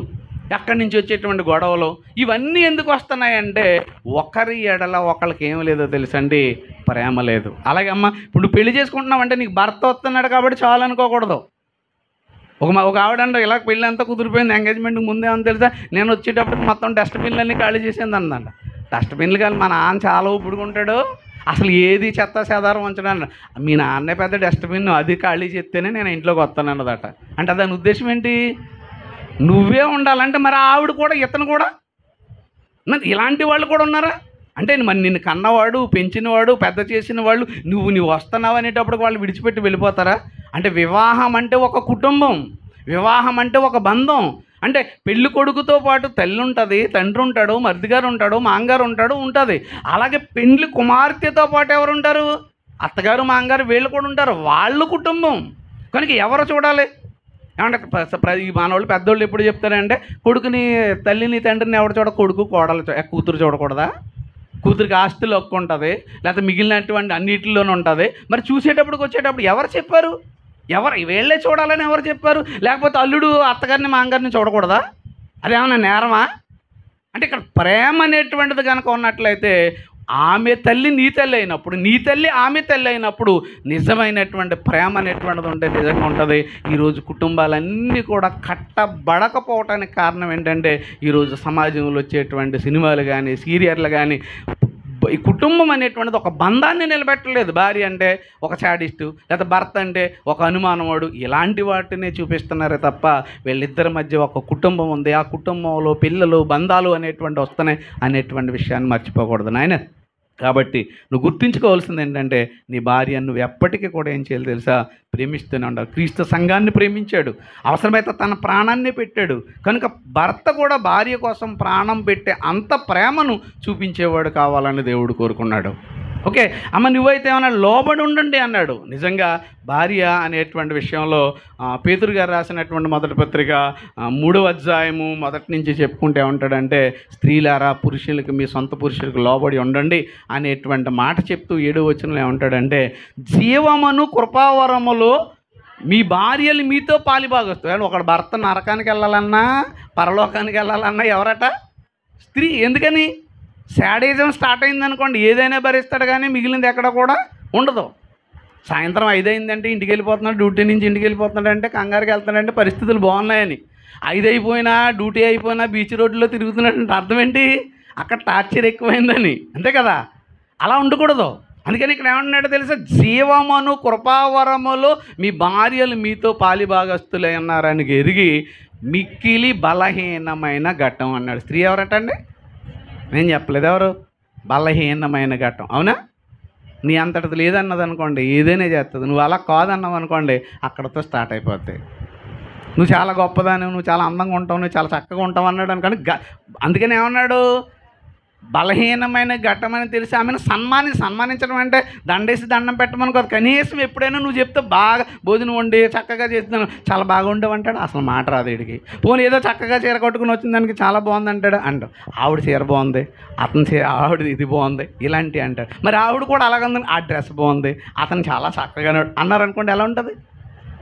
ఎక్కడి నుంచి వచ్చేటువంటి గొడవలు ఇవన్నీ ఎందుకు వస్తున్నాయంటే ఒకరి ఎడల ఒకళ్ళకి ఏం లేదో తెలుసండి, ప్రేమ లేదు. అలాగే అమ్మ ఇప్పుడు పెళ్లి చేసుకుంటున్నావంటే నీకు భర్త వస్తున్నాడు కాబట్టి చాలు అనుకోకూడదు. ఒక ఆవిడంటే ఇలా పెళ్ళి అంతా కుదిరిపోయింది, ఎంగేజ్మెంట్కి ముందే అని తెలుసా, నేను వచ్చేటప్పటికి మొత్తం డస్ట్బిన్లన్నీ ఖాళీ చేసింది అందంట. డస్ట్బిన్లు కానీ మా నాన్న చాలా ఊపుడుకుంటాడు, అసలు ఏది చెత్త చెదారం ఉంచడానికి. మీ నాన్నే పెద్ద డస్ట్బిన్, అది ఖాళీ చేస్తేనే నేను ఇంట్లోకి వస్తాను అన్నదట. అంటే దాని ఉద్దేశం ఏంటి? నువ్వే ఉండాలంటే మరి ఆవిడ కూడా ఇతను కూడా ఇలాంటి వాళ్ళు కూడా ఉన్నారా అంటే మరి నిన్ను కన్నవాడు, పెంచినవాడు, పెద్ద చేసిన వాళ్ళు నువ్వు వస్తున్నావు అనేటప్పుడు వాళ్ళు విడిచిపెట్టి వెళ్ళిపోతారా? అంటే వివాహం అంటే ఒక కుటుంబం, వివాహం అంటే ఒక బంధం. అంటే పెళ్లి కొడుకుతో పాటు తల్లి ఉంటుంది, తండ్రి ఉంటాడు, మరిదిగారు ఉంటాడు, మాంగారు ఉంటాడు ఉంటుంది. అలాగే పెళ్లి కుమార్తెతో పాటు ఎవరు ఉంటారు? అత్తగారు, మాంగారు, వీళ్ళు కూడా ఉంటారు. వాళ్ళు కుటుంబం కనుక ఎవరు చూడాలి? ఏమంటే మనవాళ్ళు పెద్దోళ్ళు ఎప్పుడు చెప్తారంటే కొడుకుని, తల్లిని, తండ్రిని ఎవరు చూడ? కొడుకు, కోడలు, కూతురు చూడకూడదా? కూతురికి ఆస్తులు హక్కు ఉంటుంది, లేకపోతే మిగిలినటువంటి అన్నిటిలోనే ఉంటుంది. మరి చూసేటప్పటికి వచ్చేటప్పుడు ఎవరు చెప్పారు? ఎవరు వీళ్ళే చూడాలని ఎవరు చెప్పారు? లేకపోతే అల్లుడు అత్తగారిని, మాంగారిని చూడకూడదా? అదేమన్నా నేరమా? అంటే ఇక్కడ ప్రేమ అనేటువంటిది కనుక ఉన్నట్లయితే ఆమె తల్లి నీ తల్లి అయినప్పుడు, నీ తల్లి ఆమె తల్లి అయినప్పుడు నిజమైనటువంటి ప్రేమ అనేటువంటిది ఉంటే నిజంగా ఉంటుంది. ఈరోజు కుటుంబాలన్నీ కూడా కట్టబడకపోవటానికి కారణం ఏంటంటే ఈరోజు సమాజంలో వచ్చేటువంటి సినిమాలు కానీ, సీరియళ్ళు కానీ ఈ కుటుంబం అనేటువంటిది ఒక బంధాన్ని నిలబెట్టలేదు. భార్య అంటే ఒక శాడిస్టు, లేదా భర్త అంటే ఒక అనుమానవాడు, ఇలాంటి వాటినే చూపిస్తున్నారే తప్ప వీళ్ళిద్దరి మధ్య ఒక కుటుంబం ఉంది, ఆ కుటుంబంలో పిల్లలు, బంధాలు అనేటువంటి వస్తున్నాయి అనేటువంటి విషయాన్ని మర్చిపోకూడదు నాయన. కాబట్టి నువ్వు గుర్తుంచుకోవాల్సింది ఏంటంటే నీ భార్యను నువ్వు ఎప్పటికీ కూడా ఏం చేయాలి తెలుసా? ప్రేమిస్తూనే ఉండాలి. క్రీస్తు సంఘాన్ని ప్రేమించాడు, అవసరమైతే తన ప్రాణాన్ని పెట్టాడు. కనుక భర్త కూడా భార్య కోసం ప్రాణం పెట్టే అంత ప్రేమను చూపించేవాడు కావాలని దేవుడు కోరుకున్నాడు. ఓకే అమ్మ, నువ్వైతే ఏమన్నా లోబడి ఉండండి అన్నాడు. నిజంగా భార్య అనేటువంటి విషయంలో పేతురు గారు రాసినటువంటి మొదటి పత్రిక 3వ అధ్యాయము మొదటి నుంచి చెప్పుకుంటే ఏమంటాడంటే, స్త్రీలారా పురుషులకు, మీ సొంత పురుషులకు లోబడి ఉండండి అనేటువంటి మాట చెప్తూ 7వ వచనంలో ఏమంటాడంటే, జీవమును కృపావరములో మీ భార్యలు మీతో పాలిభాగస్తులు. ఒకడు భర్త నరకానికి వెళ్ళాలన్నా, పరలోకానికి వెళ్ళాలన్నా ఎవరట? స్త్రీ. ఎందుకని? శాడిజం స్టార్ట్ అయిందనుకోండి, ఏదైనా భరిస్తాడు కానీ మిగిలింది ఎక్కడ కూడా ఉండదు. సాయంత్రం 5 అయిందంటే ఇంటికి వెళ్ళిపోతున్నాడు, డ్యూటీ నుంచి ఇంటికి వెళ్ళిపోతున్నాడంటే, కంగారుకి వెళ్తున్నాడంటే పరిస్థితులు బాగున్నాయని. 5 అయిపోయినా, డ్యూటీ అయిపోయినా బీచ్ రోడ్లో తిరుగుతున్నాడంటే అర్థం ఏంటి? అక్కడ టార్చర్ ఎక్కువైందని. అంతే కదా? అలా ఉండకూడదు. అందుకని ఇక్కడ ఏమన్నాడో తెలుసా? జీవమును కృపావరములో మీ భార్యలు మీతో పాలిభాగస్తులై ఉన్నారని ఎరిగి మిక్కిలి బలహీనమైన ఘట్టం అన్నాడు. స్త్రీ ఎవరటండి? నేను చెప్పలేదు, ఎవరు? బలహీనమైన ఘట్టం. అవునా? నీ అంతటిది లేదన్నది అనుకోండి, ఏదైనా చేస్తుంది. నువ్వు అలా కాదన్నావు అనుకోండి, అక్కడతో స్టార్ట్ అయిపోతాయి. నువ్వు చాలా గొప్పదాని, నువ్వు చాలా అందంగా ఉంటావు, నువ్వు చాలా చక్కగా ఉంటావు అన్నాడు అనుకోండి. అందుకని ఏమన్నాడు? బలహీనమైన ఘట్టమని తెలిసి ఆమెను సన్మానించడం అంటే దండేసి దండం పెట్టమని కాదు. కనీసం ఎప్పుడైనా నువ్వు చెప్తే బాగా భోజనం వండి చక్కగా చేస్తున్నాను, చాలా బాగా ఉండవంటాడు. అసలు మాట రాదు వీడికి. పోనీ ఏదో చక్కగా చీర కట్టుకుని వచ్చిన దానికి చాలా బాగుంది అంటాడు. ఆవిడ చీర బాగుంది, ఆవిడ ఇది బాగుంది, ఇలాంటివి అంటాడు. మరి ఆవిడ కూడా అలాగే ఉందని, ఆ డ్రెస్ బాగుంది, అతను చాలా చక్కగా అన్నారనుకోండి, ఎలా ఉంటుంది?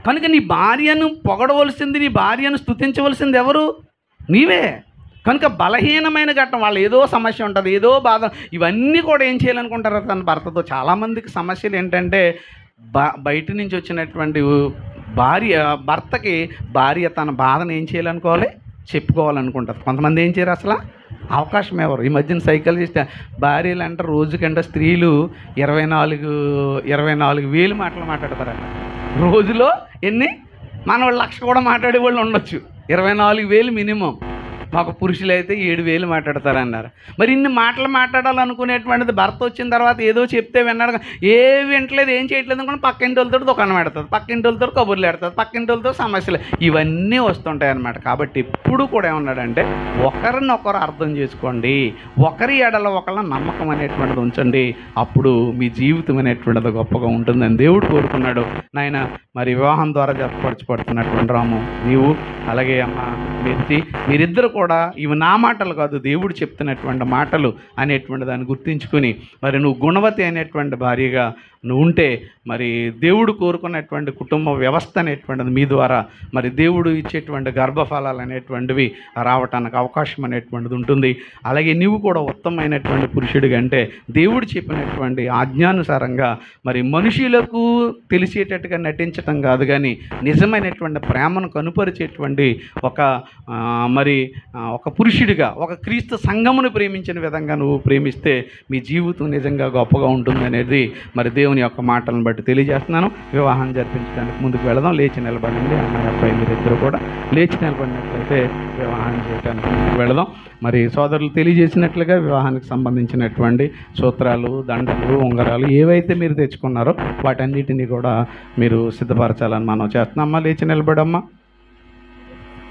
కనుక నీ భార్యను పొగడవలసింది, నీ భార్యను స్తుతించవలసింది ఎవరు? నీవే. కనుక బలహీనమైన ఘట్టం, వాళ్ళు ఏదో సమస్య ఉంటుంది, ఏదో బాధ, ఇవన్నీ కూడా ఏం చేయాలనుకుంటారు తన భర్తతో. చాలామందికి సమస్యలు ఏంటంటే బయట నుంచి వచ్చినటువంటి భర్తకి భార్య తన బాధను ఏం చేయాలనుకోవాలి? చెప్పుకోవాలనుకుంటారు. కొంతమంది ఏం చేయరు, అసలు అవకాశం ఎవరు? ఈ మధ్యన సైకాలజిస్ట్ భార్యలు అంటే రోజుకంటే స్త్రీలు 24,000 మాటలు మాట్లాడతారట. రోజులో ఎన్ని? మన వాళ్ళు 1,00,000 కూడా మాట్లాడే వాళ్ళు ఉండొచ్చు. 24,000 మినిమం. మాకు పురుషులైతే 7,000 మాట్లాడతారన్నారు. మరి ఇన్ని మాటలు మాట్లాడాలనుకునేటువంటిది భర్త వచ్చిన తర్వాత ఏదో చెప్తే విన్నాడు, ఏమి వింటలేదు, ఏం చేయట్లేదు అనుకుని పక్కింటి వాళ్ళతో దుకాణం పెడుతుంది, పక్కింటి వాళ్ళతో కబుర్లు పెడుతుంది, పక్కింటి వాళ్ళతో సమస్యలు, ఇవన్నీ వస్తుంటాయి అన్నమాట. కాబట్టి ఎప్పుడు కూడా ఏమన్నాడంటే ఒకరినొకరు అర్థం చేసుకోండి, ఒకరి ఎడల ఒకళ్ళ నమ్మకం అనేటువంటిది ఉంచండి, అప్పుడు మీ జీవితం అనేటువంటిది గొప్పగా ఉంటుందని దేవుడు కోరుకున్నాడు. నాయన మరి వివాహం ద్వారా జతపరచబడుతున్నటువంటి రాము, నీవు అలాగే అమ్మ మెర్తి, మీరిద్దరు కూడా ఇవి నా మాటలు కాదు, దేవుడు చెప్తున్నటువంటి మాటలు అనేటువంటి దాన్ని గుర్తించుకొని మరి నువ్వు గుణవతి అనేటువంటి భార్యగా నువ్వు ఉంటే మరి దేవుడు కోరుకున్నటువంటి కుటుంబ వ్యవస్థ అనేటువంటిది మీ ద్వారా మరి దేవుడు ఇచ్చేటువంటి గర్భఫలాలు అనేటువంటివి రావటానికి అవకాశం అనేటువంటిది ఉంటుంది. అలాగే నీవు కూడా ఉత్తమమైనటువంటి పురుషుడిగా అంటే దేవుడు చెప్పినటువంటి ఆజ్ఞానుసారంగా మరి మనుషులకు తెలిసేటట్టుగా నటించటం కాదు, కానీ నిజమైనటువంటి ప్రేమను కనుపరిచేటువంటి ఒక పురుషుడిగా, ఒక క్రీస్తు సంఘమును ప్రేమించిన విధంగా నువ్వు ప్రేమిస్తే మీ జీవితం నిజంగా గొప్పగా ఉంటుంది అనేది మరి దేవుని యొక్క మాటలను బట్టి తెలియజేస్తున్నాను. వివాహం జరిపించడానికి ముందుకు వెళదాం. లేచి నిలబడండి. అమ్మాయి అబ్బాయి మీరిద్దరు కూడా లేచి నిలబడినట్లయితే వివాహం చేయడానికి ముందుకు వెళదాం. మరి సోదరులు తెలియజేసినట్లుగా వివాహానికి సంబంధించినటువంటి సూత్రాలు, దండలు, ఉంగరాలు ఏవైతే మీరు తెచ్చుకున్నారో వాటన్నిటినీ కూడా మీరు సిద్ధపరచాలని మనం చేస్తున్నాం. అమ్మ లేచి నిలబడమ్మా.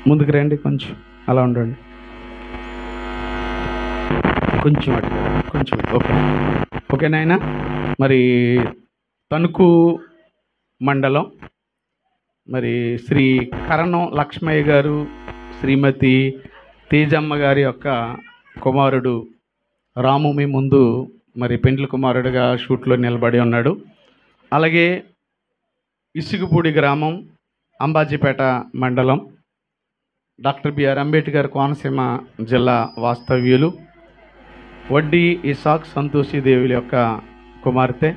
ముందుకు రండి, కొంచెం అలా ఉండండి, కొంచెం అటు, కొంచెం ఓకే. ఓకే నాయనా. మరి తణుకు మండలం మరి శ్రీ కరణం లక్ష్మయ్య గారు, శ్రీమతి తేజమ్మ గారి యొక్క కుమారుడు రాము మీ ముందు మరి పెండ్లి కుమారుడిగా షూట్లో నిలబడి ఉన్నాడు. అలాగే ఇసుగుపూడి గ్రామం, అంబాజీపేట మండలం, డాక్టర్ బిఆర్ అంబేద్కర్ కోనసీమ జిల్లా వాస్తవ్యులు వడ్డీ ఇసాక్ సంతోషిదేవుల యొక్క కుమార్తె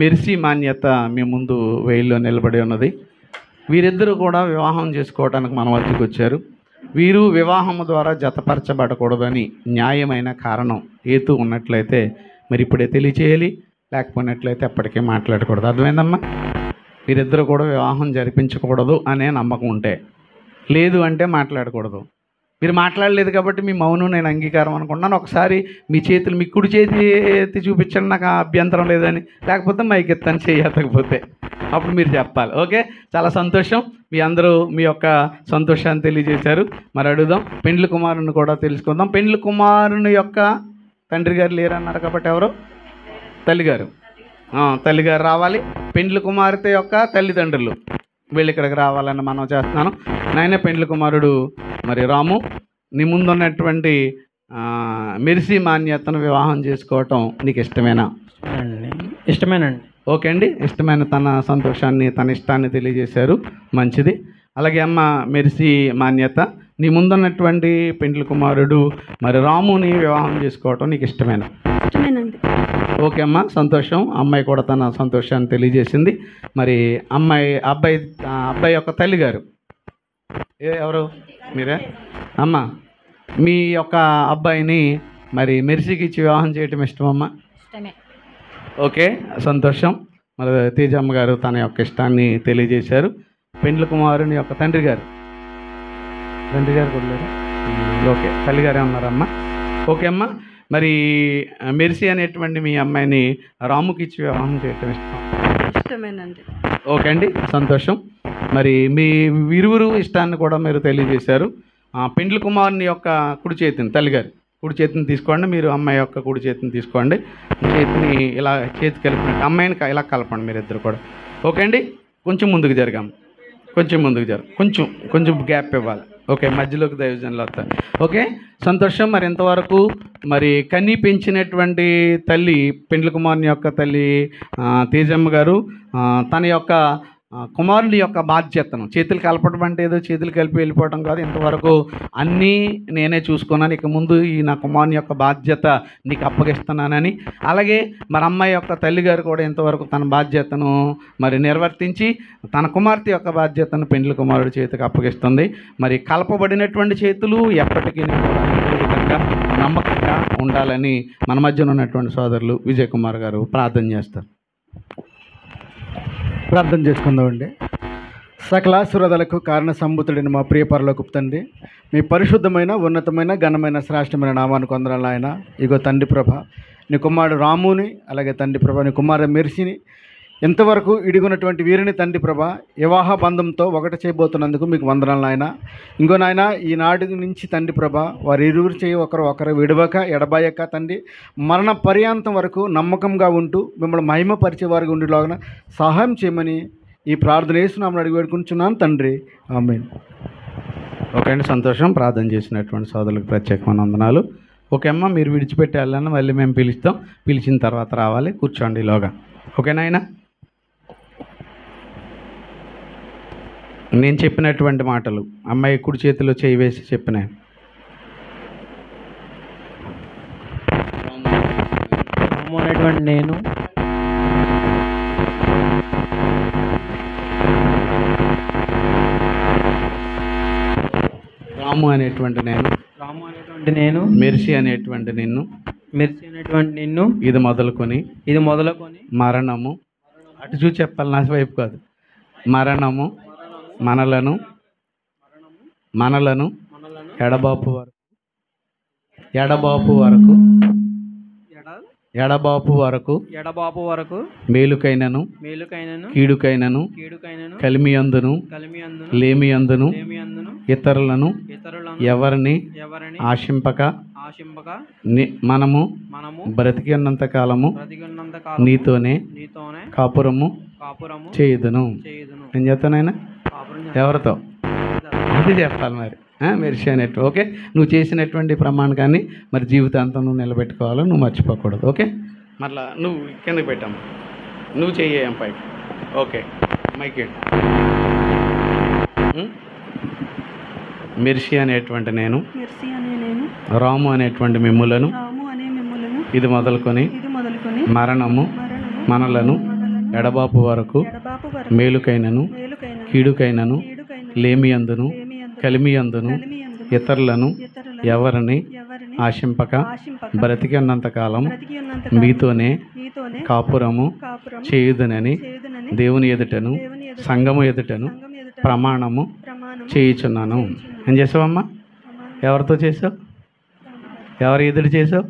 మెర్సీ మాన్యత మీ ముందు వేయిల్లో నిలబడి ఉన్నది. వీరిద్దరూ కూడా వివాహం చేసుకోవడానికి మన వద్దకు వచ్చారు. వీరు వివాహం ద్వారా జతపరచబడకూడదని న్యాయమైన కారణం ఏతూ ఉన్నట్లయితే మరి ఇప్పుడే తెలియచేయాలి, లేకపోయినట్లయితే అప్పటికే మాట్లాడకూడదు. అర్థమైందమ్మా? వీరిద్దరూ కూడా వివాహం జరిపించకూడదు అనే నమ్మకం ఉంటే, లేదు అంటే మాట్లాడకూడదు. మీరు మాట్లాడలేదు కాబట్టి మీ మౌనం నేను అంగీకారం అనుకుంటున్నాను. ఒకసారి మీ చేతులు, మీ కుడి చేతి ఎత్తి చూపించండి, నాకు అభ్యంతరం లేదని, లేకపోతే మైక్ ఎత్తాను చేయకపోతే, అప్పుడు మీరు చెప్పాలి. ఓకే, చాలా సంతోషం. మీ అందరూ మీ యొక్క సంతోషాన్ని తెలియజేశారు. మరి అడుగుదాం, పెండ్లి కుమారుని కూడా తెలుసుకుందాం. పెండ్లి కుమారుని యొక్క తండ్రి గారు లేరన్నారు కాబట్టి ఎవరు? తల్లిగారు. తల్లిగారు రావాలి. పెండ్లి కుమార్తె యొక్క తల్లిదండ్రులు వీళ్ళు ఇక్కడికి రావాలని మనం చేస్తున్నాను. నాయన పెండ్లి కుమారుడు మరి రాము, నీ ముందున్నటువంటి మెర్సీ మాన్యతను వివాహం చేసుకోవటం నీకు ఇష్టమేనా? ఇష్టమేనండి. ఓకే అండి, ఇష్టమైన తన సంతోషాన్ని, తన ఇష్టాన్ని తెలియజేశారు. మంచిది. అలాగే అమ్మ మెర్సీ మాన్యత, నీ ముందున్నటువంటి పెండ్లి కుమారుడు మరి రాముని వివాహం చేసుకోవటం నీకు ఇష్టమేనా? ఇష్టమేనండి. ఓకే అమ్మ, సంతోషం. అమ్మాయి కూడా తన సంతోషాన్ని తెలియజేసింది. మరి అబ్బాయి యొక్క తల్లిగారు ఎవరు? మీరే అమ్మ. మీ యొక్క అబ్బాయిని మరి మెర్సీకి ఇచ్చి వివాహం చేయటం ఇష్టమమ్మా? ఇష్టమే. ఓకే, సంతోషం. మరి తేజమ్మ గారు తన యొక్క ఇష్టాన్ని తెలియజేశారు. పెండ్లి కుమారుని యొక్క తండ్రి గారు కూడా లేరు? ఓకే, తల్లిగారే ఉన్నారమ్మా. ఓకే అమ్మ, మరి మెర్సీ అనేటువంటి మీ అమ్మాయిని రాముకి ఇచ్చి వివాహం చేయటం ఇష్టమేనండి. ఓకే అండి, సంతోషం. మరి మీ ఇరువురు ఇష్టాన్ని కూడా మీరు తెలియజేశారు. పెండ్లి కుమారుని యొక్క కుడి చేతిని, తల్లిగారు కుడి చేతిని తీసుకోండి, మీరు అమ్మాయి యొక్క కుడి చేతిని తీసుకోండి. చేతిని ఇలా చేతి కలిపినట్టు అమ్మాయిని ఇలా కలపండి మీరిద్దరు కూడా. ఓకే అండి, కొంచెం ముందుకు జరగాము, కొంచెం గ్యాప్ ఇవ్వాలి. ఓకే, మధ్యలోకి దైవజనులు వస్తారు. ఓకే, సంతోషం. మరి ఇంతవరకు మరి కన్నీ పెంచినటువంటి తల్లి, పెండ్లి కుమారుని యొక్క తల్లి తేజమ్మ గారు తన యొక్క కుమారుని యొక్క బాధ్యతను, చేతులు కలపడం అంటే ఏదో చేతులు కలిపి వెళ్ళిపోవడం కాదు, ఇంతవరకు అన్నీ నేనే చూసుకున్నాను, ఇక ముందు ఈ నా కుమారుని యొక్క బాధ్యత నీకు అప్పగిస్తున్నానని, అలాగే మరి అమ్మాయి యొక్క తల్లిగారు కూడా ఇంతవరకు తన బాధ్యతను మరి నిర్వర్తించి తన కుమార్తె యొక్క బాధ్యతను పెండ్లి కుమారుడి చేతికి అప్పగిస్తుంది. మరి కలపబడినటువంటి చేతులు ఎప్పటికీ విధంగా నమ్మకంగా ఉండాలని మన మధ్యన ఉన్నటువంటి సోదరులు విజయ్ కుమార్ గారు ప్రార్థన చేస్తారు. ప్రార్థన చేసుకుందామండి. సకలాసురదలకు కారణ సంభూతుడైన మా ప్రియ పరలోకపు తండ్రి, మీ పరిశుద్ధమైన, ఉన్నతమైన, ఘనమైన, శ్రేష్టమైన నామానికి వందనాలు ఆయన. ఇగో తండ్రి ప్రభ, నీ కుమారుడు రాముని, అలాగే తండ్రి ప్రభ నీ కుమారుడు మెర్సీని, ఇంతవరకు ఇడుగున్నటువంటి వీరిని తండ్రి ప్రభ వివాహ బంధంతో ఒకటి చేయబోతున్నందుకు మీకు వందనాలు నాయన. ఇంకో నాయన, ఈనాడు నుంచి తండ్రి ప్రభ వారి ఇరువురు చేయి ఒకరు విడవక ఎడబాయక తండ్రి మరణ పర్యాంతం వరకు నమ్మకంగా ఉంటూ మిమ్మల్ని మహిమపరిచే వారికి ఉండేలాగా సహాయం చేయమని ఈ ప్రార్థన యేసునామమున అడిగి వేడుకుంటున్నాను తండ్రి, ఆమేన్. ఓకే అండి, సంతోషం. ప్రార్థన చేసినటువంటి సోదరులకు ప్రత్యేకమైన వందనాలు. ఓకే అమ్మ, మీరు విడిచిపెట్టి వెళ్ళాలని మళ్ళీ మేము పిలుస్తాం, పిలిచిన తర్వాత రావాలి, కూర్చోండి ఈలోగా. ఓకేనాయన, నేను చెప్పినటువంటి మాటలు అమ్మాయి కుడి చేతిలో చేయి వేసి చెప్పిన నేను రాము అనేటువంటి నేను మెర్సీ అనేటువంటి నిన్ను ఇది మొదలుకొని మరణము, అటు చూసి చెప్పాలి, నా వైపు కాదు, మరణము మనలను ఎడబాపు వరకు మేలుకైనను కీడుకైనను కలిమియందును లేమియందును ఇతరులను ఎవరిని ఆశింపక మనము బ్రతికి ఉన్నంత కాలము నీతోనే కాపురము చేయుదును. ఏం చేస్తానైనా ఎవరితో అది చెప్పాలి మరి. మెర్సీ అనేట్టు ఓకే. నువ్వు చేసినటువంటి ప్రమాణాన్ని మరి జీవితాంతం నువ్వు నిలబెట్టుకోవాలో నువ్వు మర్చిపోకూడదు. ఓకే. మళ్ళా నువ్వు కిందకి పెట్టాము, నువ్వు చెయ్యం పైకి. ఓకే మైక్ మెర్సీ అనేటువంటి నేను రాము అనేటువంటి మిమ్ములను ఇది మొదలుకొని మరణము మనలను ఎడబాపు వరకు మేలుకైనను కీడుకైనను లేమియందును కలిమియందును ఇతరులను ఎవరిని ఆశింపక బ్రతికి ఉన్నంతకాలం మీతోనే కాపురము చేయుదునని దేవుని ఎదుటను సంఘము ఎదుటను ప్రమాణము చేయుచున్నాను. ఏం చేసావమ్మా? ఎవరితో చేసావు? ఎవరి ఎదురు చేసావు?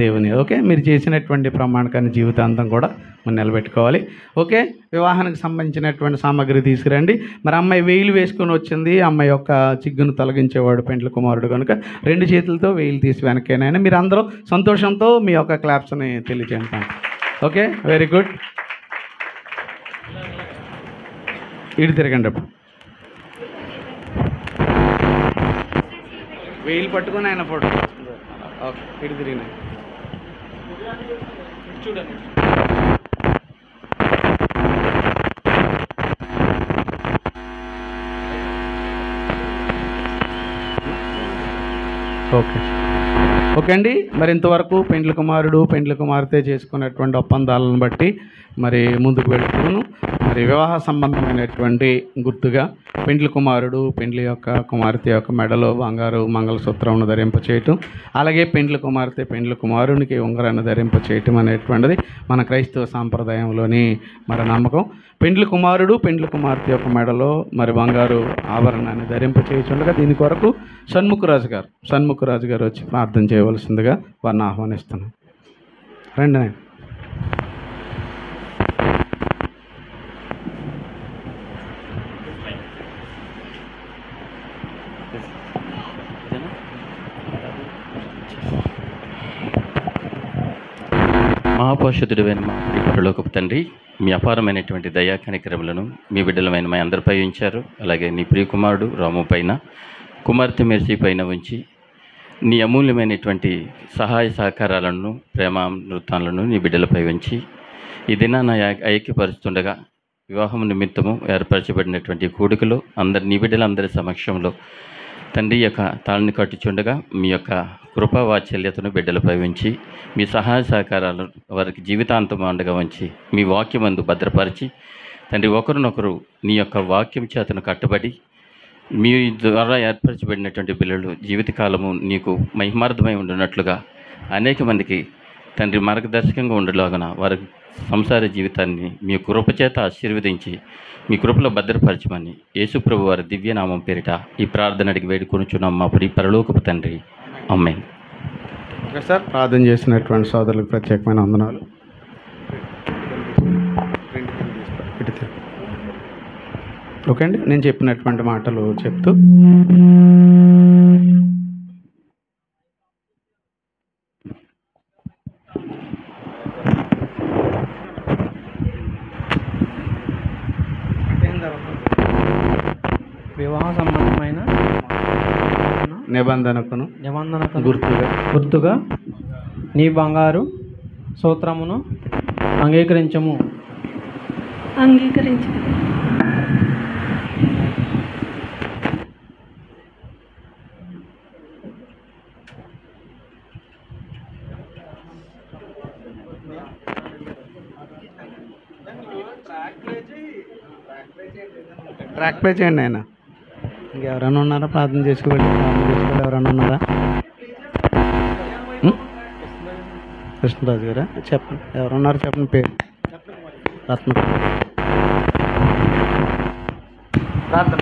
దేవుని. ఓకే. మీరు చేసినటువంటి ప్రమాణకాన్ని జీవితాంతం కూడా మనం నిలబెట్టుకోవాలి. ఓకే. వివాహానికి సంబంధించినటువంటి సామాగ్రి తీసుకురండి. మరి అమ్మాయి వేలు వేసుకొని వచ్చింది. అమ్మాయి యొక్క చిగ్గును తొలగించేవాడు పెండ్లి కుమారుడు కనుక 2 చేతులతో వేలు తీసి వెనకేనైనా మీరు అందరూ సంతోషంతో మీ యొక్క క్లాప్స్ని తెలియజేయండి. Okay very good. ఇటు తిరగండి. అప్పుడు వేలు పట్టుకొని ఆయన ఫోటో. ఓకే ఇటు తిరిగిన చూడండి. ఓకే ఓకే అండి. మరి ఇంతవరకు పెండ్లి కుమారుడు పెండ్లి కుమార్తె చేసుకున్నటువంటి ఒప్పందాలను బట్టి మరి ముందుకు వెళ్తున్నాను. మరి వివాహ సంబంధమైనటువంటి గుర్తుగా పెండ్లి కుమారుడు పెండ్లి యొక్క కుమార్తె యొక్క మెడలో బంగారు మంగళసూత్రంను ధరింపచేయటం, అలాగే పెండ్లి కుమార్తె పెండ్లి కుమారునికి ఉంగరాన్ని ధరింపచేయటం అనేటువంటిది మన క్రైస్తవ సాంప్రదాయంలోని మరి నమ్మకం. పెండ్లి కుమారుడు పెండ్లి కుమార్తె యొక్క మెడలో మరి బంగారు ఆభరణాన్ని ధరింపచేయుచుండగా దీని కొరకు షణ్ముఖరాజు గారు వచ్చి ప్రార్థన చేయవలసిందిగా వారిని ఆహ్వానిస్తున్నాను. రండి నేను. మహాపరిశుద్ధుడైన మా పరలోకపు తండ్రి, మీ అపారమైనటువంటి దయా కనికరములను మీ బిడ్డలమైన మా అందరిపై ఉంచారు. అలాగే నీ ప్రియకుమారుడు రాము పైన, కుమార్తె మెర్సీ పైన ఉంచి నీ అమూల్యమైనటువంటి సహాయ సహకారాలను ప్రేమామృతాలను నీ బిడ్డలపై ఉంచి ఈ దినాన ఐక్యపరుస్తుండగా వివాహం నిమిత్తము ఏర్పరచబడినటువంటి కూడికలో నీ బిడ్డలందరి సమక్షంలో తండ్రి యొక్క తాళని కట్టుచుండగా మీ యొక్క కృపా వాత్సల్యతను బిడ్డలపై ఉంచి మీ సహాయ సహకారాలు వారికి జీవితాంతం అండగా ఉంచి మీ వాక్యమందు భద్రపరిచి తండ్రి ఒకరినొకరు నీ యొక్క వాక్యం చేతను కట్టుబడి మీ ద్వారా ఏర్పరచబడినటువంటి పిల్లలు జీవితకాలము నీకు మహిమార్థమై ఉండినట్లుగా అనేక మందికి తండ్రి మార్గదర్శకంగా ఉండలాగన వారి సంసార జీవితాన్ని మీ కృప చేత ఆశీర్వదించి మీ కృపలో భద్రపరచమని యేసుప్రభు వారి దివ్యనామం పేరిట ఈ ప్రార్థన అడిగి వేడుకొనుచున్నాం మా పరలోకపు తండ్రి. ఆమేన్. Okay sir. ప్రార్థన చేసినటువంటి సోదరులకు ప్రత్యేకమైన వందనాలు. ఓకే అండి. నేను చెప్పినటువంటి మాటలు చెప్తూ వివాహ సంబంధమైన నిబంధనకు గుర్తుగా నీ బంగారు సూత్రమును అంగీకరించము. ట్రాక్ ప్లే చేయండి ఆయన. ఇంకెవరైనా ఉన్నారా? ప్రార్థన చేసుకోవాలి. ఎవరైనా ఉన్నారా? కృష్ణరాజు గారా? చెప్పండి. ఎవరున్నారు చెప్పండి పేరు. రత్న ప్రార్థన.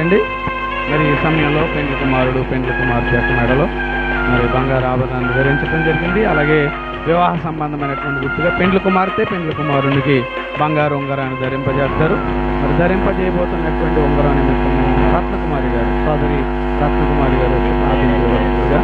అండి. మరి ఈ సమయంలో పెండ్లి కుమారుడు పెండ్లి కుమార్తె యొక్క మెడలో మరి బంగారు ఆభరణాన్ని ధరించడం జరిగింది. అలాగే వివాహ సంబంధమైనటువంటి గుర్తుగా పెండ్లి కుమార్తె పెండ్లి కుమారునికి బంగారు ఉంగరాన్ని ధరింపజేస్తారు. మరి ధరింపజేయబోతున్నటువంటి ఉంగరం నిమిత్తం రత్నకుమారి గారు, సోదరి రత్నకుమారి గారు వచ్చి ప్రార్థించవలసిందిగా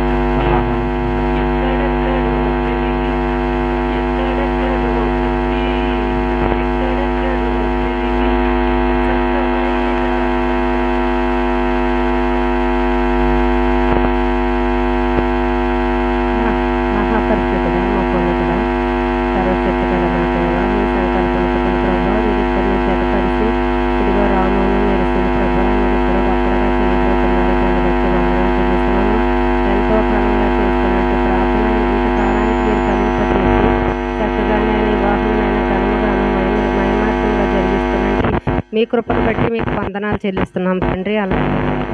మహాపరిశుద్ధుడా, మహోన్నతుడా, సర్వశక్తిగల నా దేవా, మీ సంకల్పించుకున్న ప్రభావ మీరిద్దరిని జతపరిచి ఇదిగో రామును మెరిసిన ప్రభావ మీరిద్దరు ఒక్కడగా చేయబోతున్నారు. దాన్ని బట్టి వందనాలు చెల్లిస్తున్నాము. ఎంతో కాలంగా చేస్తున్నట్టు ప్రార్థన ఇంతకాలానికి మీరు ఫలింపచేసి చక్కగా నేను వివాహం నేను ఘనముగాను మహిమార్థంగా జరిగిస్తున్నట్టు మీ కృపను బట్టి మీకు వందనాలు చెల్లిస్తున్నాం తండ్రి. అలాగే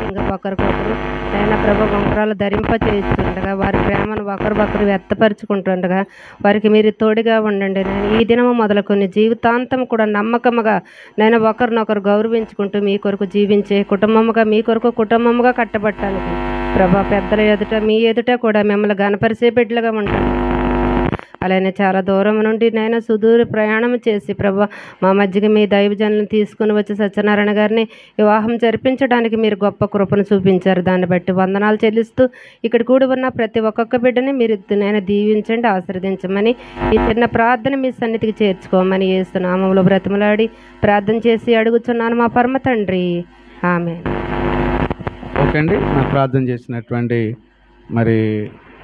ఇంకా ఒకరికొకరు ఆయన ప్రభు ఉంగరాలు ధరింప చేస్తుండగా వారి ప్రేమను ఒకరికొకరు వ్యక్తపరుచుకుంటుండగా వారికి మీరు తోడుగా ఉండండి. నేను ఈ దినము మొదలుకొని జీవితాంతం కూడా నమ్మకముగా నేను ఒకరినొకరు గౌరవించుకుంటూ మీ కొరకు జీవించే కుటుంబముగా మీ కొరకు కుటుంబముగా కట్టబట్టడానికి ప్రభా పెద్దల ఎదుట మీ ఎదుట కూడా మిమ్మల్ని గణపరిచే బిడ్డలుగా ఉంటాను. అలానే చాలా దూరం నుండి నేను సుదూర ప్రయాణం చేసి ప్రభా మా మధ్యకి మీ దైవజనులను తీసుకుని వచ్చి సత్యనారాయణ గారిని వివాహం జరిపించడానికి మీరు గొప్ప కృపను చూపించారు. దాన్ని బట్టి వందనాలు చెల్లిస్తూ ఇక్కడ కూడి ఉన్న ప్రతి ఒక్కొక్క బిడ్డని మీరు నేను దీవించండి, ఆశీర్వదించమని ఈ చిన్న ప్రార్థన మీ సన్నిధికి చేర్చుకోమని యేసు నామములో బ్రతిమలాడి ప్రార్థన చేసి అడుగుచున్నాను మా పరమ తండ్రి, ఆమేన్. ఓకే అండి. నా ప్రార్థన చేసినటువంటి మరి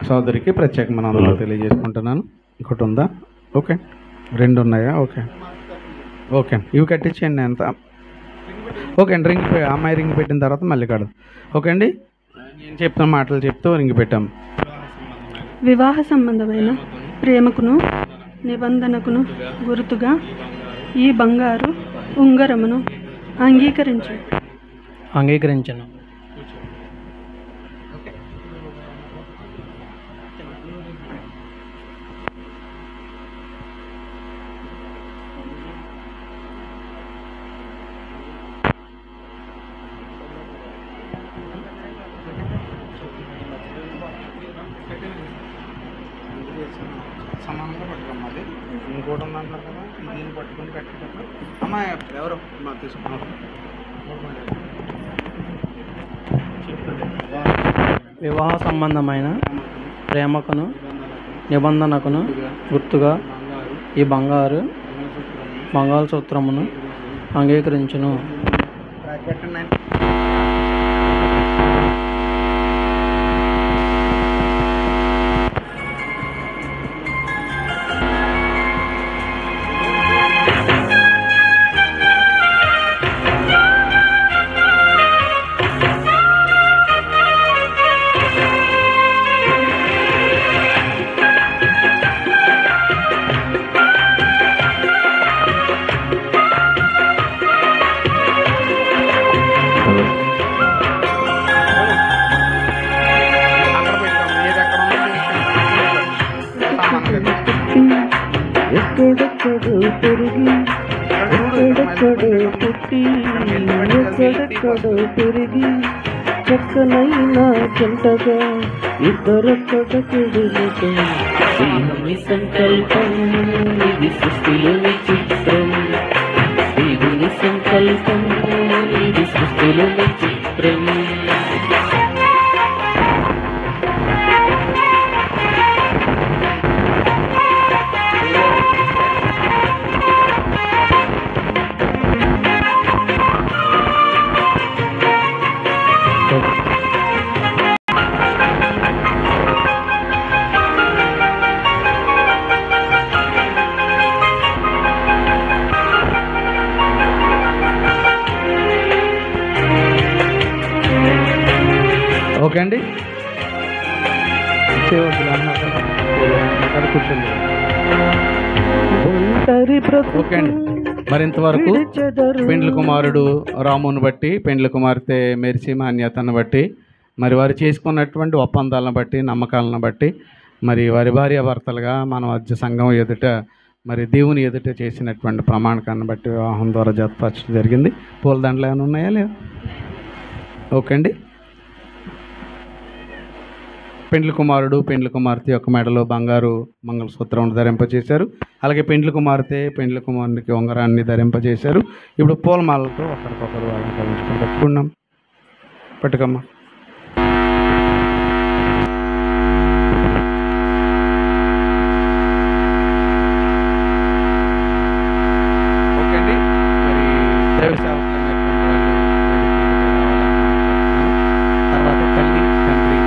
సోదరికి ప్రత్యేకమైన వందనాలు తెలియజేసుకుంటున్నాను. ఇంకోటి ఉందా? ఓకే, రెండు ఉన్నాయా? ఓకే ఓకే, ఇవి కట్టించండి ఎంత. ఓకే అండి, రింగ్ అమ్మాయి రింగ్ పెట్టిన తర్వాత మళ్ళీ కాదు. ఓకే అండి, నేను చెప్తున్న మాటలు చెప్తూ రింగ్ పెట్టాం. వివాహ సంబంధమైన ప్రేమకును నిబంధనకును గుర్తుగా ఈ బంగారు ఉంగరమును అంగీకరించను. సమానంగా పట్టుకోమ్మది. ఇంకోటి ఉందంటారు కదా, దీన్ని పట్టుకుని కట్టేటప్పుడు అమ్మాయి ఎవరు మా తీసుకున్నారు. వివాహ సంబంధమైన ప్రేమకును నిబంధనకును గుర్తుగా ఈ బంగారు మంగళసూత్రమును అంగీకరించును. ఎక్కడెక్కడో పెరిగి ఎక్కడెక్కడో పుట్టి ఎక్కడెక్కడో పెరిగి చక్కనైన జంటగా ఇద్దరొక్కడొకడుగా దేవుని సంకల్పం ఇది సృష్టిలో చిత్రం. దేవుని సంకల్పం ఇది సృష్టిలో చిత్రం. ఓకే అండి, కూర్చోండి. ఓకే అండి, మరి ఇంతవరకు పెండ్లి కుమారుడు రాముని బట్టి పెండ్లి కుమార్తె మెర్సీ మాన్యతను బట్టి మరి వారు చేసుకున్నటువంటి ఒప్పందాలను బట్టి నమ్మకాలను బట్టి మరి వారి భార్యాభర్తలుగా మన మధ్య సంఘం ఎదుట మరి దేవుని ఎదుట చేసినటువంటి ప్రమాణకాన్ని బట్టి వివాహం ద్వారా జతపరచడం జరిగింది. పూలదండలు ఏమైనా ఉన్నాయా? లేవు. ఓకే అండి. పెండ్లి కుమారుడు పెండ్లి కుమార్తె యొక్క మెడలో బంగారు మంగళసూత్రం ధరింపజేశారు. అలాగే పెండ్లి కుమార్తె పెండ్లి కుమారునికి ఉంగరాన్ని ధరింపజేశారు. ఇప్పుడు పూలమాలతో ఒకరికొకరు అలంకరించుకొని పెట్టుకున్నాం. పెట్టుకమ్మా. ఓకే అండి. మరి దైవ సేవకులు అనేటువంటి వాళ్ళు తర్వాత తల్లి తండ్రి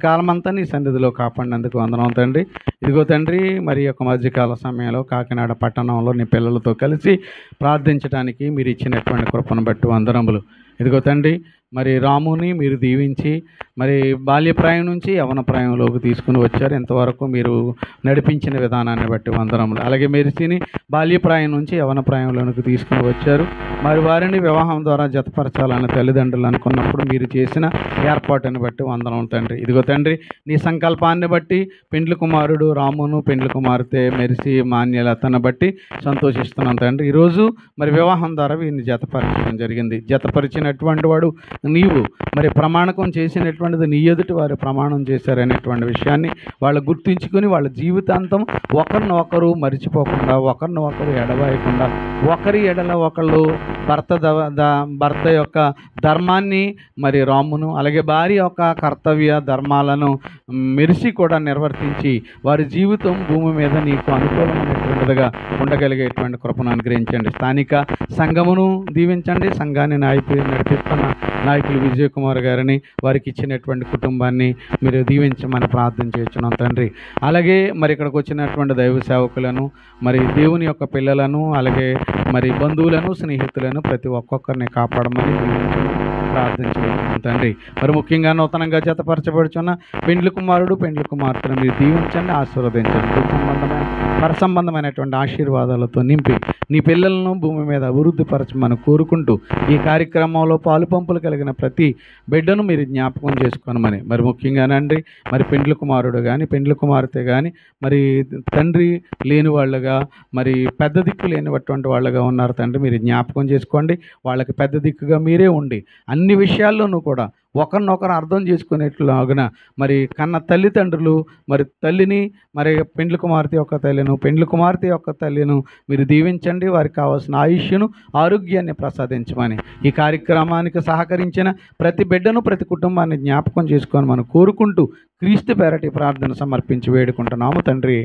కాలం అంతా నీ సన్నిధిలో కాపాడినందుకు వందనం తండ్రి. ఇదిగో తండ్రి, మరి యొక్క మధ్యకాల సమయంలో కాకినాడ పట్టణంలో నీ పిల్లలతో కలిసి ప్రార్థించడానికి మీరు ఇచ్చినటువంటి కృపను బట్టి వందనములు. ఇదిగో తండ్రి, మరి రాముని మీరు దీవించి మరి బాల్యప్రాయం నుంచి యవన ప్రాయంలోకి తీసుకుని వచ్చారు. ఇంతవరకు మీరు నడిపించిన విధానాన్ని బట్టి వందనములు. అలాగే మెరిసిని బాల్యప్రాయం నుంచి యవన ప్రాయంలోకి తీసుకుని వచ్చారు. మరి వారిని వివాహం ద్వారా జతపరచాలని తల్లిదండ్రులు అనుకున్నప్పుడు మీరు చేసిన ఏర్పాటుని బట్టి వందనం తండ్రి. ఇదిగో తండ్రి, నీ సంకల్పాన్ని బట్టి పెండ్లి కుమారుడు రామును పెండ్లి కుమార్తె మెరిసి మాన్యలతను బట్టి సంతోషిస్తున్నాం తండ్రి. ఈరోజు మరి వివాహం ద్వారా వీరిని జతపరచడం జరిగింది. జతపరిచినటువంటి వాడు నీవు, మరి ప్రమాణకం చేసినటువంటిది నీ ఎదుటి వారు ప్రమాణం చేశారనేటువంటి విషయాన్ని వాళ్ళు గుర్తించుకొని వాళ్ళ జీవితాంతం ఒకరినొకరు మరిచిపోకుండా ఒకరినొకరు ఎడబాయకుండా ఒకరి ఎడల ఒకళ్ళు భర్త యొక్క ధర్మాన్ని మరి రామును అలాగే భార్య యొక్క కర్తవ్య ధర్మాలను మెరిసి కూడా నిర్వర్తించి వారి జీవితం భూమి మీద నీకు అనుకూలమైనటువంటిదిగా ఉండగలిగేటువంటి కృపను అనుగ్రహించండి. స్థానిక సంఘమును దీవించండి. సంఘాన్ని నడిపిస్తున్న నాయకులు విజయ్ కుమార్ గారిని వారికి ఇచ్చినటువంటి కుటుంబాన్ని మీరు దీవించమని ప్రార్థన చేస్తున్నాం తండ్రి. అలాగే మరి ఇక్కడికి వచ్చినటువంటి దైవ సేవకులను మరి దేవుని యొక్క పిల్లలను అలాగే మరి బంధువులను స్నేహితులను ప్రతి ఒక్కొక్కరిని కాపాడమని ప్రార్థించుకుంటున్నాం తండ్రి. మరి ముఖ్యంగా నూతనంగా జతపరచబడుచున్న పెండ్లి కుమారుడు పెండ్లి కుమార్తెను మీరు దీవించండి, ఆశీర్వదించండి. పరసంబంధమైనటువంటి ఆశీర్వాదాలతో నింపి నీ పిల్లలను భూమి మీద అభివృద్ధి పరచమని కోరుకుంటూ ఈ కార్యక్రమంలో పాలు పంపులు కలిగిన ప్రతి బిడ్డను మీరు జ్ఞాపకం చేసుకోనమని మరి ముఖ్యంగానండి మరి పెండ్లి కుమారుడు కానీ పెండ్లి కుమార్తె కానీ మరి తండ్రి లేని వాళ్ళుగా మరి పెద్ద దిక్కు లేనిటువంటి వాళ్ళుగా ఉన్నారు తండ్రి. మీరు జ్ఞాపకం చేసుకోండి. వాళ్ళకి పెద్ద దిక్కుగా మీరే ఉండి అన్ని విషయాల్లోనూ కూడా ఒకరినొకరు అర్థం చేసుకునేట్లాగున మరి కన్న తల్లిదండ్రులు మరి తల్లిని మరి పెండ్లి కుమార్తె యొక్క తల్లిను పెండ్లి కుమార్తె యొక్క తల్లిను మీరు దీవించండి. వారికి కావాల్సిన ఆయుష్ను ఆరోగ్యాన్ని ప్రసాదించమని ఈ కార్యక్రమానికి సహకరించిన ప్రతి బిడ్డను ప్రతి కుటుంబాన్ని జ్ఞాపకం చేసుకొని మనం కోరుకుంటూ క్రీస్తు పేరటి ప్రార్థన సమర్పించి వేడుకుంటున్నాము తండ్రి.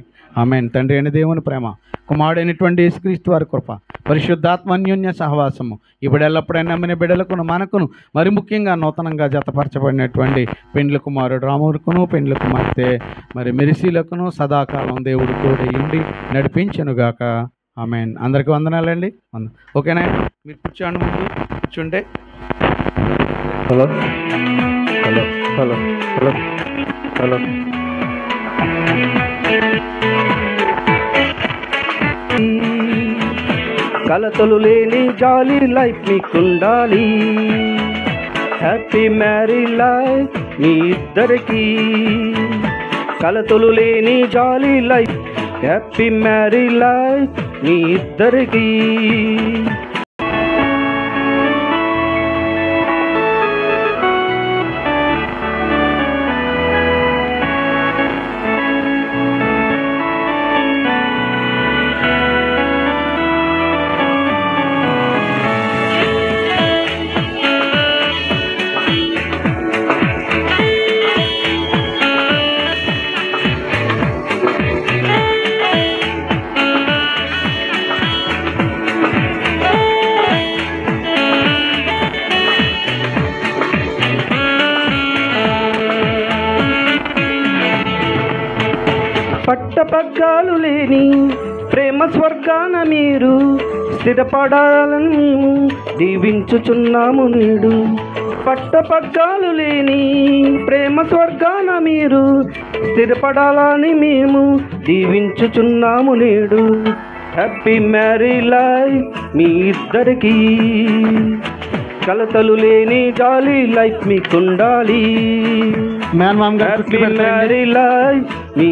ఆమేన్. తండ్రి అయిన దేవుని ప్రేమ, కుమారుడైనటువంటి యేసుక్రీస్తు వారి కృప, పరిశుద్ధాత్మ అన్యోన్య సహవాసము ఇప్పుడు ఎల్లప్పుడైనా నమ్మిన బిడ్డలకును మనకును మరి ముఖ్యంగా నూతనంగా జతపరచబడినటువంటి పెండ్లి కుమారుడు రాముడుకును పెండ్లి కుమార్తె మరి మెరిసీలకును సదాకాలం దేవుడు తోడయ్యుండి నడిపించునుగాక. ఆమేన్. అందరికీ వందనాలండి. ఓకేనా? మీరు కూర్చోండి. ముందు కూర్చుంటే hello hello hello hello hello కలతలు లేని జాలీ లైఫ్ మీకుండాలి. హ్యాపీ మ్యారీ లైఫ్ మీ ఇద్దరికి. కలతలు లేని జాలీ లైఫ్ హ్యాపీ మ్యారీ లైఫ్ మీ ఇద్దరికి. పట్టపగ్గాలు లేని ప్రేమ స్వర్గాన మీరు స్థిరపడాలని మేము దీవించుచున్నాము నేడు. పట్టపగ్గాలు లేని ప్రేమ స్వర్గాన మీరు స్థిరపడాలని మేము దీవించుచున్నాము నేడు. హ్యాపీ మ్యారీ లైఫ్ మీ ఇద్దరికి. కలతలు లేని జాలీ లైఫ్ మీకుండాలి. హ్యాపీ మ్యారీ లైఫ్ మీ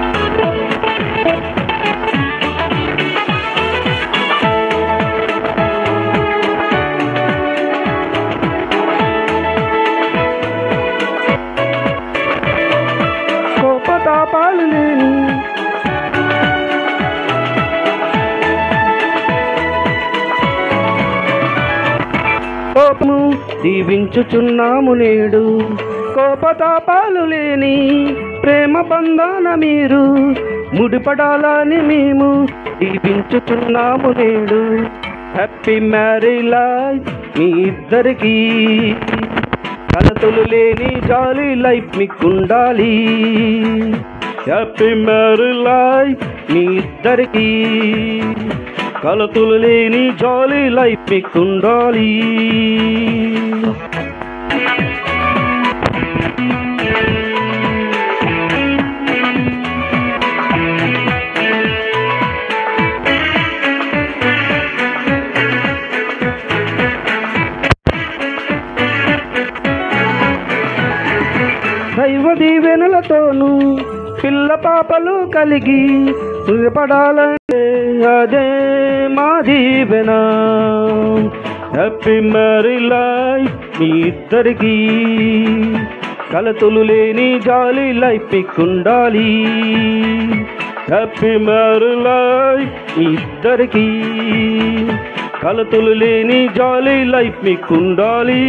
కోపము దీవించుచున్నాము నేడు. కోపతాపాలు లేని ప్రేమ బంధాన మీరు ముడిపడాలని మేము దీవించుచున్నాము నేడు. హ్యాపీ మ్యారీ లైఫ్ మీ ఇద్దరికి, కలతలు లేని జాలీ లైఫ్ మీకుండాలి. హ్యాపీ మ్యారీ లైఫ్ మీ ఇద్దరికి, కలతలు లేని జాలీ లైఫ్ మీకుండాలి. దైవ దీవెనలతోనూ పిల్ల పాపలు కలిగి పడాలంటే అదే మా దీవెన. హ్యాపీ మ్యారీ లైఫ్ మీ ఇద్దరికి, కలతలు లేని జాలీ లైఫ్ మీకుండాలి. హ్యాపీ మ్యారీ లైఫ్ మీ ఇద్దరికి, కలతలు లేని జాలీ లైఫ్ మీకుండాలి.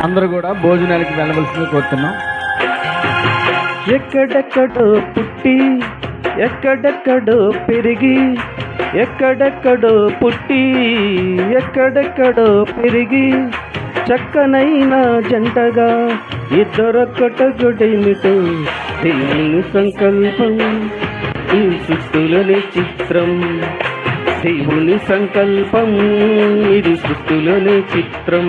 అందరూ కూడా భోజనానికి వెళ్ళవలసింది కోరుతున్నాం. ఎక్కడెక్కడో పుట్టి ఎక్కడెక్కడో పెరిగి, ఎక్కడెక్కడో పుట్టి ఎక్కడెక్కడో పెరిగి, చక్కనైన జంటగా ఇద్దరొక్కటొకటేమిటో దేవుని సంకల్పం ఈ సృష్టిలోని చిత్రం. దేవుని సంకల్పం ఇది సృష్టిలోని చిత్రం.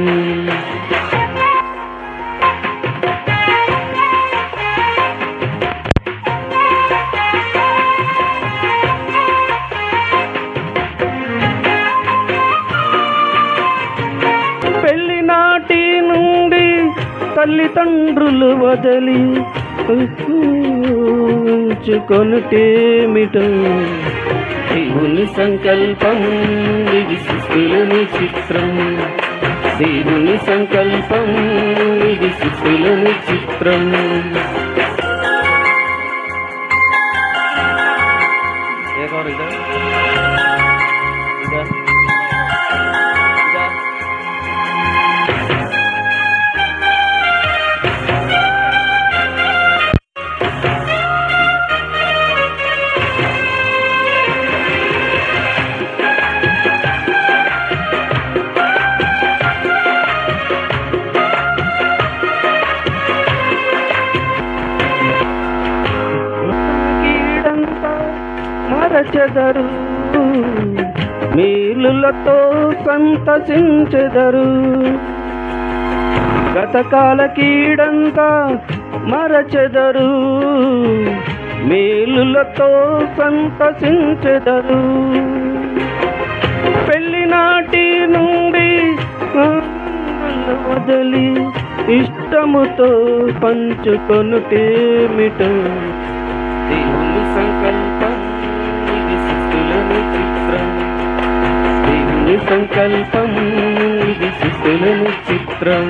పెళ్లినాటి నుండి తల్లిదండ్రులు వదలి ఉంచుకొనుటేమిటో దేవుని సంకల్పం ఇది సృష్టిలోని చిత్రం. దేవుని సంకల్పం ఇది సృష్టిలోని చిత్రం. మరచెదరు మేలులతో సంతసించెదరు. గతకాల కీడంతా మరచెదరు మేలులతో సంతసించెదరు. పెళ్లినాటి నుండి వదలి ఇష్టముతో పంచుకొనుటేమిటో దేవుని సంకల్పం ఇది సృష్టిలోని చిత్రం. దేవుని సంకల్పం ఇది సుస్థులు విచిత్రం.